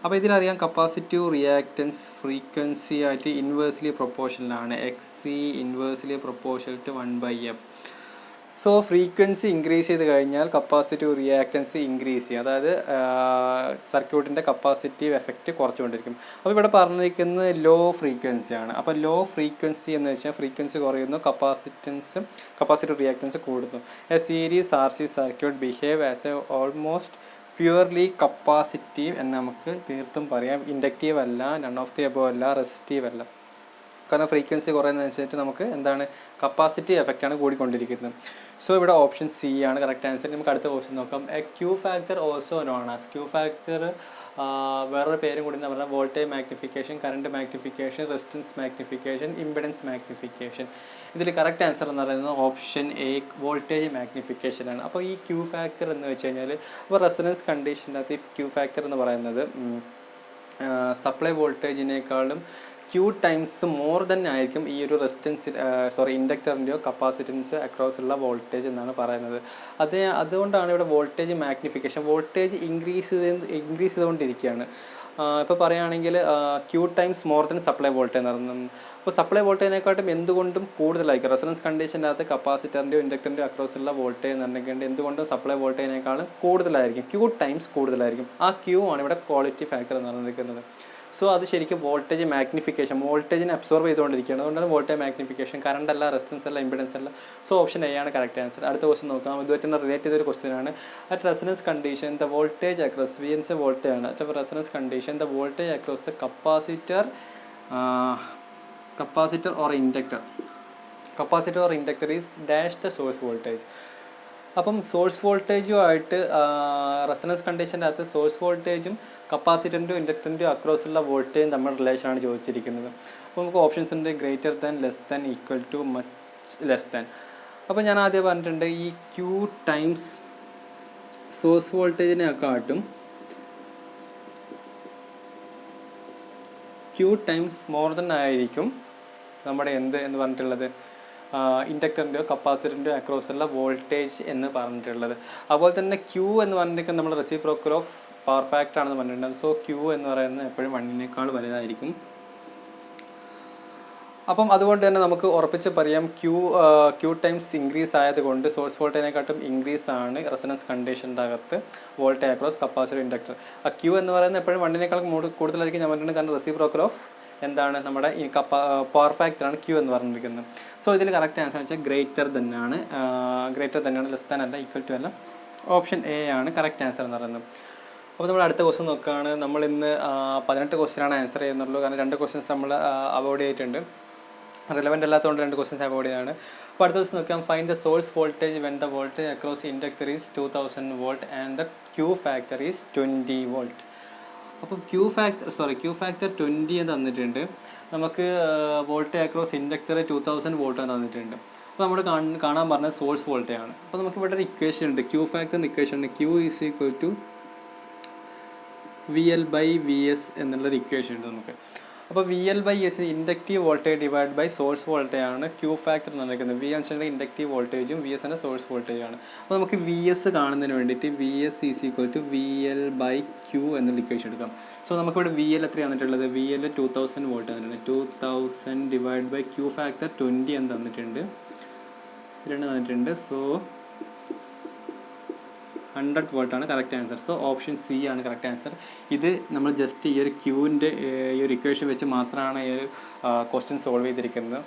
അപ്പോൾ ഇതിലറിയാം കപ്പാസിറ്റീവ് റിയാക്റ്റൻസ് ഫ്രീക്വൻസി ആയിട്ട് ഇൻവേഴ്സ്ലി പ്രൊപ്പോർഷനിലാണ്. X C inversely proportional to 1/f. So frequency increase ചെയ്ത് കഴിഞ്ഞാൽ കപ്പാസിറ്റീവ് റിയാക്റ്റൻസ് ഇൻക്രീസ് ചെയ്യും, അതായത് സർക്യൂട്ടിൻ്റെ കപ്പാസിറ്റീവ് എഫക്റ്റ് കുറച്ചുകൊണ്ടിരിക്കും. അപ്പോൾ ഇവിടെ പറഞ്ഞിരിക്കുന്നത് ലോ ഫ്രീക്വൻസിയാണ്. അപ്പോൾ ലോ ഫ്രീക്വൻസി എന്ന് വെച്ചാൽ ഫ്രീക്വൻസി കുറയുന്നു, കപ്പാസിറ്റീവ് റിയാക്റ്റൻസ് കൂടുന്നു. A series R C circuit behave as a almost purely capacitive എന്ന് നമുക്ക് തീർത്തും പറയാം. ഇൻഡക്റ്റീവ് അല്ല, നൺ ഓഫ് ദി എബോവ് അല്ല, റെസിസ്റ്റീവ് അല്ല. കാരണം ഫ്രീക്വൻസി കുറയുന്നതനുസരിച്ച് നമുക്ക് എന്താണ് കപ്പാസിറ്റി എഫക്റ്റാണ് കൂടിക്കൊണ്ടിരിക്കുന്നത്. സോ ഇവിടെ ഓപ്ഷൻ സി ആണ് കറക്റ്റ് ആൻസർ. നമുക്ക് അടുത്ത ക്വസ്റ്റ്യൻ നോക്കാം. A Q factor also known as. Q factor വേറൊരു പേരും കൂടി എന്ന് പറഞ്ഞാൽ voltage magnification, current magnification, resistance magnification, impedance magnification. ഇതിൽ കറക്റ്റ് ആൻസർ എന്ന് പറയുന്നത് ഓപ്ഷൻ എ വോൾട്ടേജ് മാഗ്നിഫിക്കേഷൻ ആണ്. അപ്പോൾ ഈ ക്യൂ ഫാക്ടർ എന്ന് വെച്ച് കഴിഞ്ഞാൽ അപ്പോൾ റെസൊണൻസ് കണ്ടീഷൻ്റെ അകത്ത് ഈ ക്യൂ ഫാക്ടർ എന്ന് പറയുന്നത് സപ്ലൈ വോൾട്ടേജിനേക്കാളും ക്യൂ ടൈംസ് മോർ ദൻ ആയിരിക്കും ഈ ഒരു ഇൻഡക്ടറിൻ്റെയോ കപ്പാസിറ്റൻസോ അക്രോസ് ഉള്ള വോൾട്ടേജ് എന്നാണ് പറയുന്നത്. അതുകൊണ്ടാണ് ഇവിടെ വോൾട്ടേജ് മാഗ്നിഫിക്കേഷൻ, വോൾട്ടേജ് ഇൻക്രീസ് ചെയ്തുകൊണ്ടിരിക്കുകയാണ്. ഇപ്പോൾ പറയുകയാണെങ്കിൽ Q times more than supply voltage എന്ന് പറയുന്നത്. അപ്പോൾ സപ്ലൈ വോൾട്ടേജിനെക്കാട്ടും എന്തുകൊണ്ടും കൂടുതലായിരിക്കും റെസൊണൻസ് കണ്ടീഷൻ്റെ അകത്ത് കപ്പാസിറ്ററിൻ്റെയോ ഇൻഡക്ടറിൻ്റെയോ അക്രോസ് ഉള്ള വോൾട്ടേജ് എന്ന് പറഞ്ഞിട്ടുണ്ടെങ്കിൽ എന്തുകൊണ്ടും സപ്ലൈ വോൾട്ടേജിനേക്കാളും കൂടുതലായിരിക്കും, ക്യൂ ടൈംസ് കൂടുതലായിരിക്കും. ആ ക്യൂ ആണ് ഇവിടെ ക്വാളിറ്റി ഫാക്ടർ എന്ന് പറഞ്ഞിരിക്കുന്നത്. സോ അത് ശരിക്കും വോൾട്ടേജ് മാഗ്നിഫിക്കേഷൻ, വോൾട്ടേജിനെ അബ്സോർവ് ചെയ്തുകൊണ്ടിരിക്കുകയാണ്. അതുകൊണ്ടാണ് വോൾട്ടേജ് മാഗ്നിഫിക്കേഷൻ. കറണ്ട് അല്ല, റെസിസ്റ്റൻസ് അല്ല, ഇംപെഡൻസ് അല്ല. സോ ഓപ്ഷൻ എ ആണ് കറക്റ്റ് ആൻസർ. അടുത്ത ക്വസ്റ്റ്യൻ നോക്കാം. ഇതുമായിട്ട് റിലേറ്റ് ചെയ്തൊരു ക്വസ്റ്റ്യൻ ആണ്. At resonance condition the voltage across വിഎൻസ് വോൾട്ടേജ് ആണ്. At resonance condition the voltage across the capacitor or inductor is dash the source voltage. അപ്പം സോഴ്സ് വോൾട്ടേജുമായിട്ട് റെസൊണൻസ് കണ്ടീഷൻ്റെ അകത്ത് സോഴ്സ് വോൾട്ടേജും കപ്പാസിറ്ററിൻ്റെയോ ഇൻഡക്ടറിൻ്റെയോ അക്രോസുള്ള വോൾട്ടേജ് തമ്മിലുള്ള റിലേഷനാണ് ചോദിച്ചിരിക്കുന്നത്. അപ്പോൾ നമുക്ക് ഓപ്ഷൻസ് ഉണ്ട് greater than, less than, equal to, much less than. അപ്പോൾ ഞാൻ ആദ്യം പറഞ്ഞിട്ടുണ്ട് ഈ ക്യൂ ടൈംസ് സോഴ്സ് വോൾട്ടേജിനെക്കാട്ടും ക്യൂ ടൈംസ് മോർ ദൻ ആയിരിക്കും നമ്മുടെ എന്ന് പറഞ്ഞിട്ടുള്ളത് ഇൻഡക്ടറിൻ്റെയോ കപ്പാസിറ്ററിൻ്റെയോ അക്രോസുള്ള വോൾട്ടേജ് എന്ന് പറഞ്ഞിട്ടുള്ളത്. അതുപോലെ തന്നെ ക്യൂ എന്ന് പറഞ്ഞിരിക്കുന്നത് നമ്മൾ റെസിപ്രോക്കൽ ഓഫ് പവർ ഫാക്ടർ ആണെന്ന് പറഞ്ഞിട്ടുണ്ട്. സോ ക്യൂ എന്ന് പറയുന്നത് എപ്പോഴും 1നേക്കാൾ വലുതായിരിക്കും. അപ്പം അതുകൊണ്ട് തന്നെ നമുക്ക് ഉറപ്പിച്ച് പറയാം ക്യൂ ടൈംസ് ഇൻക്രീസ് ആയതുകൊണ്ട് സോഴ്സ് വോൾട്ടേജിനെക്കാട്ടും ഇൻക്രീസ് ആണ് റെസൊണൻസ് കണ്ടീഷൻ്റെ അകത്ത് വോൾട്ടേജ് അക്രോസ് കപ്പാസിറ്റർ ഇൻഡക്ടർ. ആ ക്യൂ എന്ന് പറയുന്നത് എപ്പോഴും 1നേക്കാൾ കൂടുതലായിരിക്കും ഞാൻ പറഞ്ഞിട്ടുണ്ട്. കാരണം റെസിപ്രോക്കൽ ഓഫ് എന്താണ് നമ്മുടെ ഈ പവർ ഫാക്ടറാണ് ക്യൂ എന്ന് പറഞ്ഞിരിക്കുന്നത്. സോ ഇതിൽ കറക്റ്റ് ആൻസർ വെച്ചാൽ ഗ്രേറ്റർ തന്നെയാണ്, ലെസ് ദാൻ അല്ല, ഈക്വൽ ടു അല്ല. ഓപ്ഷൻ എ ആണ് കറക്റ്റ് ആൻസർ എന്ന് പറയുന്നത്. അപ്പോൾ നമ്മൾ അടുത്ത ക്വസ്റ്റ്യൻ നോക്കുകയാണ്. നമ്മൾ ഇന്ന് 18 ക്വസ്റ്റ്യനാണ് ആൻസർ ചെയ്യുന്നുള്ളൂ. കാരണം 2 ക്വസ്റ്റ്യൻസ് നമ്മൾ അവോയ്ഡ് ചെയ്തിട്ടുണ്ട്, റിലവൻ്റ് അല്ലാത്തതുകൊണ്ട് 2 ക്വസ്റ്റ്യൻസ് അവോയ്ഡ് ചെയ്താണ്. അപ്പോൾ അടുത്ത ദിവസം നോക്കാം. Find the source voltage when the voltage across inductor is 2000 volt and the Q factor is 20 volt. അപ്പം ക്യൂ ഫാക്ടർ 20 എന്ന് തന്നിട്ടുണ്ട്. നമുക്ക് വോൾട്ടേജ് അക്രോസ് ഇൻഡക്ടർ 2000 വോൾട്ട് തന്നിട്ടുണ്ട്. അപ്പോൾ നമ്മൾ കാണാൻ പറഞ്ഞത് സോഴ്സ് വോൾട്ടേജ്. അപ്പോൾ നമുക്ക് ഇവിടെ ഒരു ഇക്വേഷൻ ഉണ്ട്, ക്യൂ ഫാക്ടർ ഇക്വേഷൻ ഉണ്ട്. Q is equal to VL/VS എന്നുള്ളൊരു ഇക്വേഷൻ ഉണ്ട് നമുക്ക്. അപ്പോൾ VL/S inductive voltage divide by source voltage ആണ് ക്യൂ ഫാക്ടർ എന്ന് പറയുന്നത്. V എന്ന് ഇൻഡക്റ്റീവ് വോൾട്ടേജും VS എന്ന സോഴ്സ് വോൾട്ടേജ് ആണ്. അപ്പോൾ നമുക്ക് VS കാണുന്നതിന് വേണ്ടിയിട്ട് VS is equal to VL/Q എന്നുള്ള ഇക്വേഷൻ എടുക്കാം. സോ നമുക്കിവിടെ VL എത്രയാണ് തന്നിട്ടുള്ളത്? VL 2000 വോൾട്ട് തന്നിട്ടുണ്ട്. 2000 ഡിവൈഡ് ബൈ ക്യൂ ഫാക്ടർ 20 എന്ന് തന്നിട്ടുണ്ട്, 2 തന്നിട്ടുണ്ട്. സോ 100 വോൾട്ടാണ് correct answer. So option C ആണ് കറക്റ്റ് ആൻസർ. ഇത് നമ്മൾ ജസ്റ്റ് ഈ ഒരു ക്യൂവിൻ്റെ ഈ ഒരു ഇക്വേഷൻ വെച്ച് മാത്രമാണ് ഈ ഒരു ക്വസ്റ്റ്യൻ സോൾവ് ചെയ്തിരിക്കുന്നത്.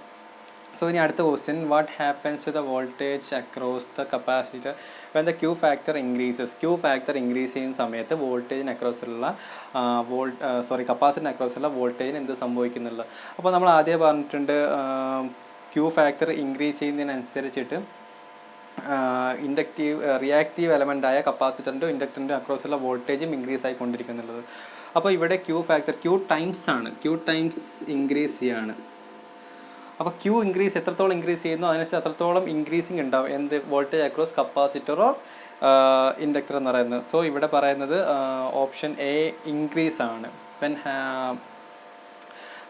സോ ഇനി അടുത്ത question, what happens to the voltage across the capacitor when the Q factor increases? Q factor increase ചെയ്യുന്ന സമയത്ത് വോൾട്ടേജിന് അക്രോസിലുള്ള കപ്പാസിറ്ററിന് അക്രോസിലുള്ള വോൾട്ടേജിന് എന്ത് സംഭവിക്കുന്നുള്ളത്. അപ്പോൾ നമ്മൾ ആദ്യം പറഞ്ഞിട്ടുണ്ട് ക്യൂ ഫാക്ടർ ഇൻക്രീസ് ചെയ്യുന്നതിനനുസരിച്ചിട്ട് റിയാക്റ്റീവ് എലമെൻ്റായ കപ്പാസിറ്ററിൻ്റെ ഇൻഡക്ടറിൻ്റെ അക്രോസുള്ള വോൾട്ടേജും ഇൻക്രീസ് ആയിക്കൊണ്ടിരിക്കുന്നുള്ളത്. അപ്പോൾ ഇവിടെ Q factor Q times increase ചെയ്യാണ്. അപ്പോൾ ക്യൂ ഇൻക്രീസ് എത്രത്തോളം ഇൻക്രീസ് ചെയ്യുന്നു അതിനനുസരിച്ച് അത്രത്തോളം ഇൻക്രീസിങ് ഉണ്ടാവും എന്ത് വോൾട്ടേജ് അക്രോസ് കപ്പാസിറ്ററോ ഇൻഡക്ടർ എന്ന് പറയുന്നത്. സോ ഇവിടെ പറയുന്നത് ഓപ്ഷൻ എ ഇൻക്രീസ് ആണ്. വെൻ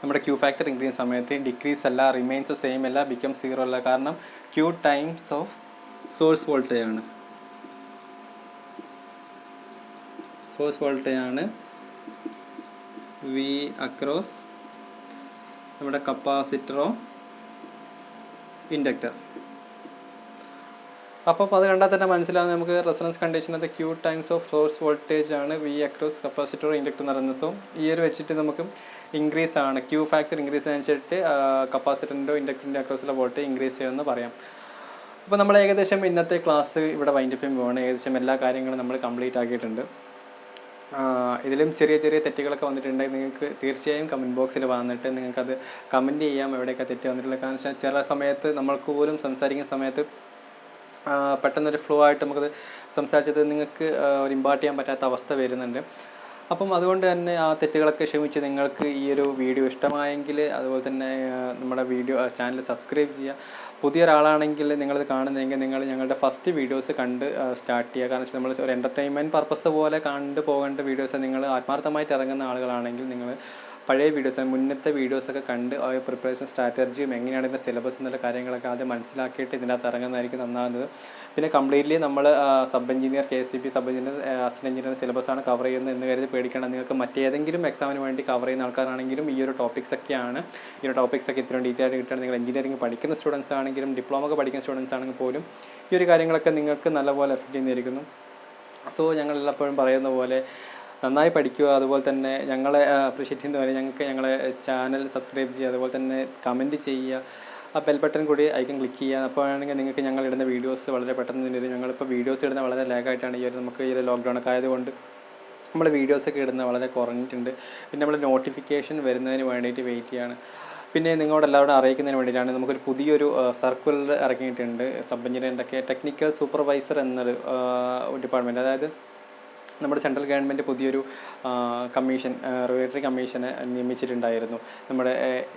നമ്മുടെ ക്യൂ ഫാക്ടർ ഇൻക്രീസ് സമയത്ത് ഡിക്രീസ് അല്ല, റിമെയിൻസ് സെയിം അല്ല, ബിക്കം 0 അല്ല. കാരണം Q times of source voltage ആണ് വി അക്രോസ് നമ്മുടെ കപ്പാസിറ്ററോ ഇൻഡക്ടർ. അപ്പോൾ അത് കണ്ടാൽ തന്നെ മനസ്സിലാവുന്ന നമുക്ക് റെസൊണൻസ് കണ്ടീഷൻ അത് Q times of source voltage ആണ് വി അക്രോസ് കപ്പാസിറ്ററോ ഇൻഡക്ടർ എന്ന് പറയുന്നത്. സോ ഈ ഒരു വെച്ചിട്ട് നമുക്ക് ഇൻക്രീസ് ആണ്, ക്യൂ ഫാക്ടർ ഇൻക്രീസ് അനുസരിച്ചിട്ട് കപ്പാസിറ്ററിൻ്റെ ഇൻഡക്ടറിൻ്റെ അക്രോസിലെ വോൾട്ടേജ് ഇൻക്രീസ് ചെയ്യുമെന്ന് പറയാം. അപ്പോൾ നമ്മൾ ഏകദേശം ഇന്നത്തെ ക്ലാസ് ഇവിടെ വൈൻഡപ്പ് ചെയ്യുമ്പോൾ ഏകദേശം എല്ലാ കാര്യങ്ങളും നമ്മൾ കംപ്ലീറ്റ് ആക്കിയിട്ടുണ്ട്. ഇതിലും ചെറിയ ചെറിയ തെറ്റുകളൊക്കെ വന്നിട്ടുണ്ടെങ്കിൽ നിങ്ങൾക്ക് തീർച്ചയായും കമൻറ്റ് ബോക്സിൽ വന്നിട്ട് നിങ്ങൾക്കത് കമൻറ്റ് ചെയ്യാം എവിടെയൊക്കെ തെറ്റ് വന്നിട്ടുള്ളത്. കാരണം വെച്ചാൽ ചില സമയത്ത് നമ്മൾക്ക് പോലും സംസാരിക്കുന്ന സമയത്ത് പെട്ടെന്നൊരു ഫ്ലോ ആയിട്ട് നമുക്കത് സംസാരിച്ചത് നിങ്ങൾക്ക് ഒരു ഇമ്പാർട്ട് ചെയ്യാൻ പറ്റാത്ത അവസ്ഥ വരുന്നുണ്ട്. അപ്പം അതുകൊണ്ട് തന്നെ ആ തെറ്റുകളൊക്കെ ക്ഷമിച്ച് നിങ്ങൾക്ക് ഈ ഒരു വീഡിയോ ഇഷ്ടമായെങ്കിൽ അതുപോലെ തന്നെ നമ്മുടെ ചാനൽ സബ്സ്ക്രൈബ് ചെയ്യുക. പുതിയൊരാളാണെങ്കിൽ നിങ്ങളിത് കാണുന്നതെങ്കിൽ നിങ്ങൾ ഞങ്ങളുടെ ഫസ്റ്റ് വീഡിയോസ് കണ്ട് സ്റ്റാർട്ട് ചെയ്യുക. കാരണം വെച്ചാൽ നമ്മൾ ഒരു എൻ്റർടൈൻമെൻറ്റ് പർപ്പസ് പോലെ കണ്ടു പോകേണ്ട വീഡിയോസ് നിങ്ങൾ ആത്മാർത്ഥമായിട്ട് ഇറങ്ങുന്ന ആളുകളാണെങ്കിൽ നിങ്ങൾ പഴയ വീഡിയോസ് മുന്നത്തെ വീഡിയോസൊക്കെ കണ്ട് ആ പ്രിപ്പറേഷൻ സ്ട്രാറ്റജിയും എങ്ങനെയാണ് ഇതിൻ്റെ സിലബസ് എന്നുള്ള കാര്യങ്ങളൊക്കെ ആദ്യം മനസ്സിലാക്കിയിട്ട് ഇതിനകത്ത് ഇറങ്ങുന്നതായിരിക്കും നന്നാകുന്നത്. പിന്നെ കംപ്ലീറ്റ്ലി നമ്മൾ sub engineer KCP sub engineer assistant engineer സിലബസാണ് കവർ ചെയ്യുന്നത് എന്ന് കരുതി പേടിക്കണം. നിങ്ങൾക്ക് മറ്റേതെങ്കിലും എക്സാമിന് വേണ്ടി കവർ ചെയ്യുന്ന ആൾക്കാരാണെങ്കിലും ഈ ഒരു ടോപ്പിക്സൊക്കെയാണ്. ഈ ഒരു ടോപ്പിക്സൊക്കെ ഇത്രയും ഡീറ്റെയിൽ ആയിട്ട് കിട്ടുകയാണ്. നിങ്ങൾ എഞ്ചിനീയറിംഗ് പഠിക്കുന്ന സ്റ്റുഡൻസ് ആണെങ്കിലും ഡിപ്ലോമ ഒക്കെ പഠിക്കുന്ന സ്റ്റുഡൻസ് ആണെങ്കിൽ പോലും ഈ ഒരു കാര്യങ്ങളൊക്കെ നിങ്ങൾക്ക് നല്ലപോലെ എഫക്റ്റ് ചെയ്യുന്നതായിരിക്കുന്നു. സോ ഞങ്ങൾ എല്ലായ്പ്പോഴും പറയുന്ന പോലെ നന്നായി പഠിക്കുക, അതുപോലെ തന്നെ ഞങ്ങളെ അപ്രീഷിയേറ്റ് ചെയ്യുന്ന പോലെ ഞങ്ങളെ ചാനൽ സബ്സ്ക്രൈബ് ചെയ്യുക, അതുപോലെ തന്നെ കമൻറ്റ് ചെയ്യുക, ആ ബെൽ ബട്ടൺ കൂടി ഐക്കൺ ക്ലിക്ക് ചെയ്യുക. അപ്പോഴാണെങ്കിൽ നിങ്ങൾക്ക് ഞങ്ങളിടുന്ന വീഡിയോസ് വളരെ പെട്ടെന്ന് തന്നെ വരും. ഞങ്ങളിപ്പോൾ വീഡിയോസ് ഇടുന്ന വളരെ ലാഗായിട്ടാണ് നമുക്ക് ഈ ഒരു ലോക്ക്ഡൗൺ ഒക്കെ ആയതുകൊണ്ട് നമ്മൾ വീഡിയോസൊക്കെ ഇടുന്നത് വളരെ കുറഞ്ഞിട്ടുണ്ട്. പിന്നെ നമ്മൾ നോട്ടിഫിക്കേഷൻ വരുന്നതിന് വേണ്ടിയിട്ട് വെയിറ്റ് ചെയ്യാണ്. പിന്നെ നിങ്ങളോട് എല്ലാവരും അറിയിക്കുന്നതിന് വേണ്ടിയിട്ടാണ് നമുക്കൊരു പുതിയൊരു സർക്കുലർ ഇറങ്ങിയിട്ടുണ്ട്. സബ് എഞ്ചിനീയറിൻ്റെ ടെക്നിക്കൽ സൂപ്പർവൈസർ എന്നൊരു ഡിപ്പാർട്ട്മെൻറ്റ്, അതായത് നമ്മുടെ സെൻട്രൽ ഗവൺമെൻറ് പുതിയൊരു കമ്മീഷൻ റെഗുലേറ്ററി കമ്മീഷനെ നിയമിച്ചിട്ടുണ്ടായിരുന്നു നമ്മുടെ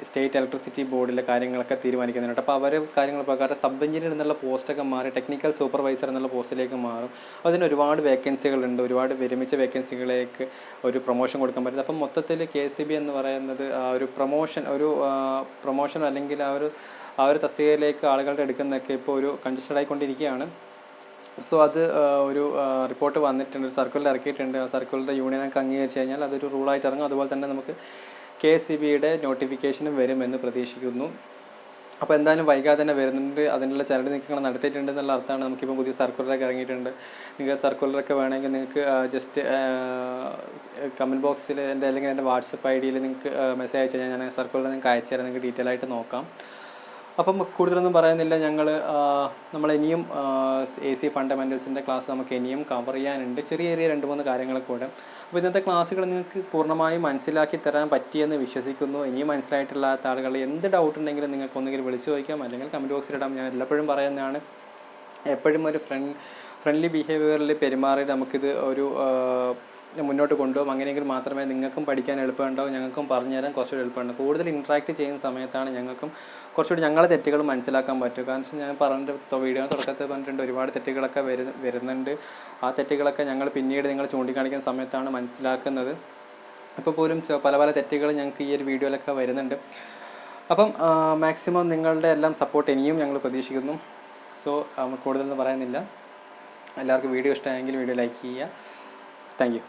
സ്റ്റേറ്റ് ഇലക്ട്രിസിറ്റി ബോർഡിലെ കാര്യങ്ങളൊക്കെ തീരുമാനിക്കുന്നുണ്ട്. അപ്പോൾ അവർ കാര്യങ്ങൾ പ്രകാരം സബ് എഞ്ചിനീയർ എന്നുള്ള പോസ്റ്റൊക്കെ മാറി ടെക്നിക്കൽ സൂപ്പർവൈസർ എന്നുള്ള പോസ്റ്റിലേക്ക് മാറും. അതിന് ഒരുപാട് വേക്കൻസികളുണ്ട്, ഒരുപാട് വിരമിച്ച വേക്കൻസികളിലേക്ക് ഒരു പ്രൊമോഷൻ കൊടുക്കാൻ പറ്റുന്നത്. അപ്പം മൊത്തത്തിൽ KCB എന്ന് പറയുന്നത് ഒരു പ്രൊമോഷൻ അല്ലെങ്കിൽ ആ ഒരു തസ്തികയിലേക്ക് ആളുകളുടെ എടുക്കുന്നതൊക്കെ ഇപ്പോൾ ഒരു കൺജസ്റ്റഡ് ആയിക്കൊണ്ടിരിക്കുകയാണ്. സോ അത് ഒരു റിപ്പോർട്ട് വന്നിട്ടുണ്ട്, ഒരു സർക്കുലർ ഇറക്കിയിട്ടുണ്ട്. ആ സർക്കുലറിൻ്റെ യൂണിയനൊക്കെ അംഗീകരിച്ച് കഴിഞ്ഞാൽ അതൊരു റൂളായിട്ട് ഇറങ്ങും. അതുപോലെ തന്നെ നമുക്ക് KCBയുടെ നോട്ടിഫിക്കേഷനും വരുമെന്ന് പ്രതീക്ഷിക്കുന്നു. അപ്പോൾ എന്തായാലും വൈകാതെ തന്നെ വരുന്നുണ്ട്. അതിനുള്ള ചരട് നീക്കങ്ങൾ നടത്തിയിട്ടുണ്ട് എന്നുള്ള അർത്ഥമാണ്. നമുക്കിപ്പോൾ പുതിയ സർക്കുലറൊക്കെ ഇറങ്ങിയിട്ടുണ്ട്. നിങ്ങൾക്ക് സർക്കുലറൊക്കെ വേണമെങ്കിൽ നിങ്ങൾക്ക് ജസ്റ്റ് കമൻറ്റ് ബോക്സിൽ അല്ലെങ്കിൽ എൻ്റെ വാട്സപ്പ് ID നിങ്ങൾക്ക് മെസ്സേജ് അയച്ചു കഴിഞ്ഞാൽ ഞാൻ സർക്കുലർ നിങ്ങൾക്ക് അയച്ചു തരാം, നിങ്ങൾക്ക് ഡീറ്റെയിൽ ആയിട്ട് നോക്കാം. അപ്പം കൂടുതലൊന്നും പറയുന്നില്ല. നമ്മളിനിയും AC ഫണ്ടമെൻറ്റൽസിൻ്റെ ക്ലാസ് നമുക്ക് ഇനിയും കവർ ചെയ്യാനുണ്ട്, ചെറിയ 2-3 കാര്യങ്ങളൊക്കെ കൂടെ. അപ്പോൾ ഇന്നത്തെ ക്ലാസ്സുകൾ നിങ്ങൾക്ക് പൂർണ്ണമായും മനസ്സിലാക്കി തരാൻ പറ്റിയെന്ന് വിശ്വസിക്കുന്നു. ഇനിയും മനസ്സിലായിട്ടില്ലാത്ത ആളുകൾ എന്ത് ഡൗട്ട് ഉണ്ടെങ്കിലും നിങ്ങൾക്ക് ഒന്നുകിൽ വിളിച്ചു ചോദിക്കാം, അല്ലെങ്കിൽ കമൻറ്റ് ബോക്സിലിടാം. ഞാൻ എല്ലായ്പ്പോഴും പറയുന്നതാണ്, എപ്പോഴും ഒരു ഫ്രണ്ട്ലി ബിഹേവിയറിൽ പെരുമാറി നമുക്കിത് മുന്നോട്ട് കൊണ്ടുപോകും. അങ്ങനെയെങ്കിൽ മാത്രമേ നിങ്ങൾക്കും പഠിക്കാൻ എളുപ്പമുണ്ടാവും, ഞങ്ങൾക്കും പറഞ്ഞു തരാൻ കുറച്ചുകൂടി എളുപ്പമുണ്ടാവും. കൂടുതൽ ഇൻട്രാക്ട് ചെയ്യുന്ന സമയത്താണ് ഞങ്ങൾക്കും കുറച്ചുകൂടി ഞങ്ങളുടെ തെറ്റുകൾ മനസ്സിലാക്കാൻ പറ്റും. കാരണം വെച്ചാൽ ഞാൻ പറഞ്ഞിട്ട് വീഡിയോ തുടക്കത്തിൽ പറഞ്ഞിട്ടുണ്ട്, ഒരുപാട് തെറ്റുകളൊക്കെ വരുന്നുണ്ട്. ആ തെറ്റുകളൊക്കെ ഞങ്ങൾ പിന്നീട് നിങ്ങൾ ചൂണ്ടിക്കാണിക്കുന്ന സമയത്താണ് മനസ്സിലാക്കുന്നത്. ഇപ്പോൾ പോലും പല തെറ്റുകൾ ഞങ്ങൾക്ക് ഈ ഒരു വീഡിയോയിലൊക്കെ വരുന്നുണ്ട്. അപ്പം മാക്സിമം നിങ്ങളുടെ എല്ലാം സപ്പോർട്ട് ഇനിയും ഞങ്ങൾ പ്രതീക്ഷിക്കുന്നു. സോ കൂടുതലൊന്നും പറയുന്നില്ല. എല്ലാവർക്കും വീഡിയോ ഇഷ്ടമായെങ്കിൽ വീഡിയോ ലൈക്ക് ചെയ്യുക. Thank you.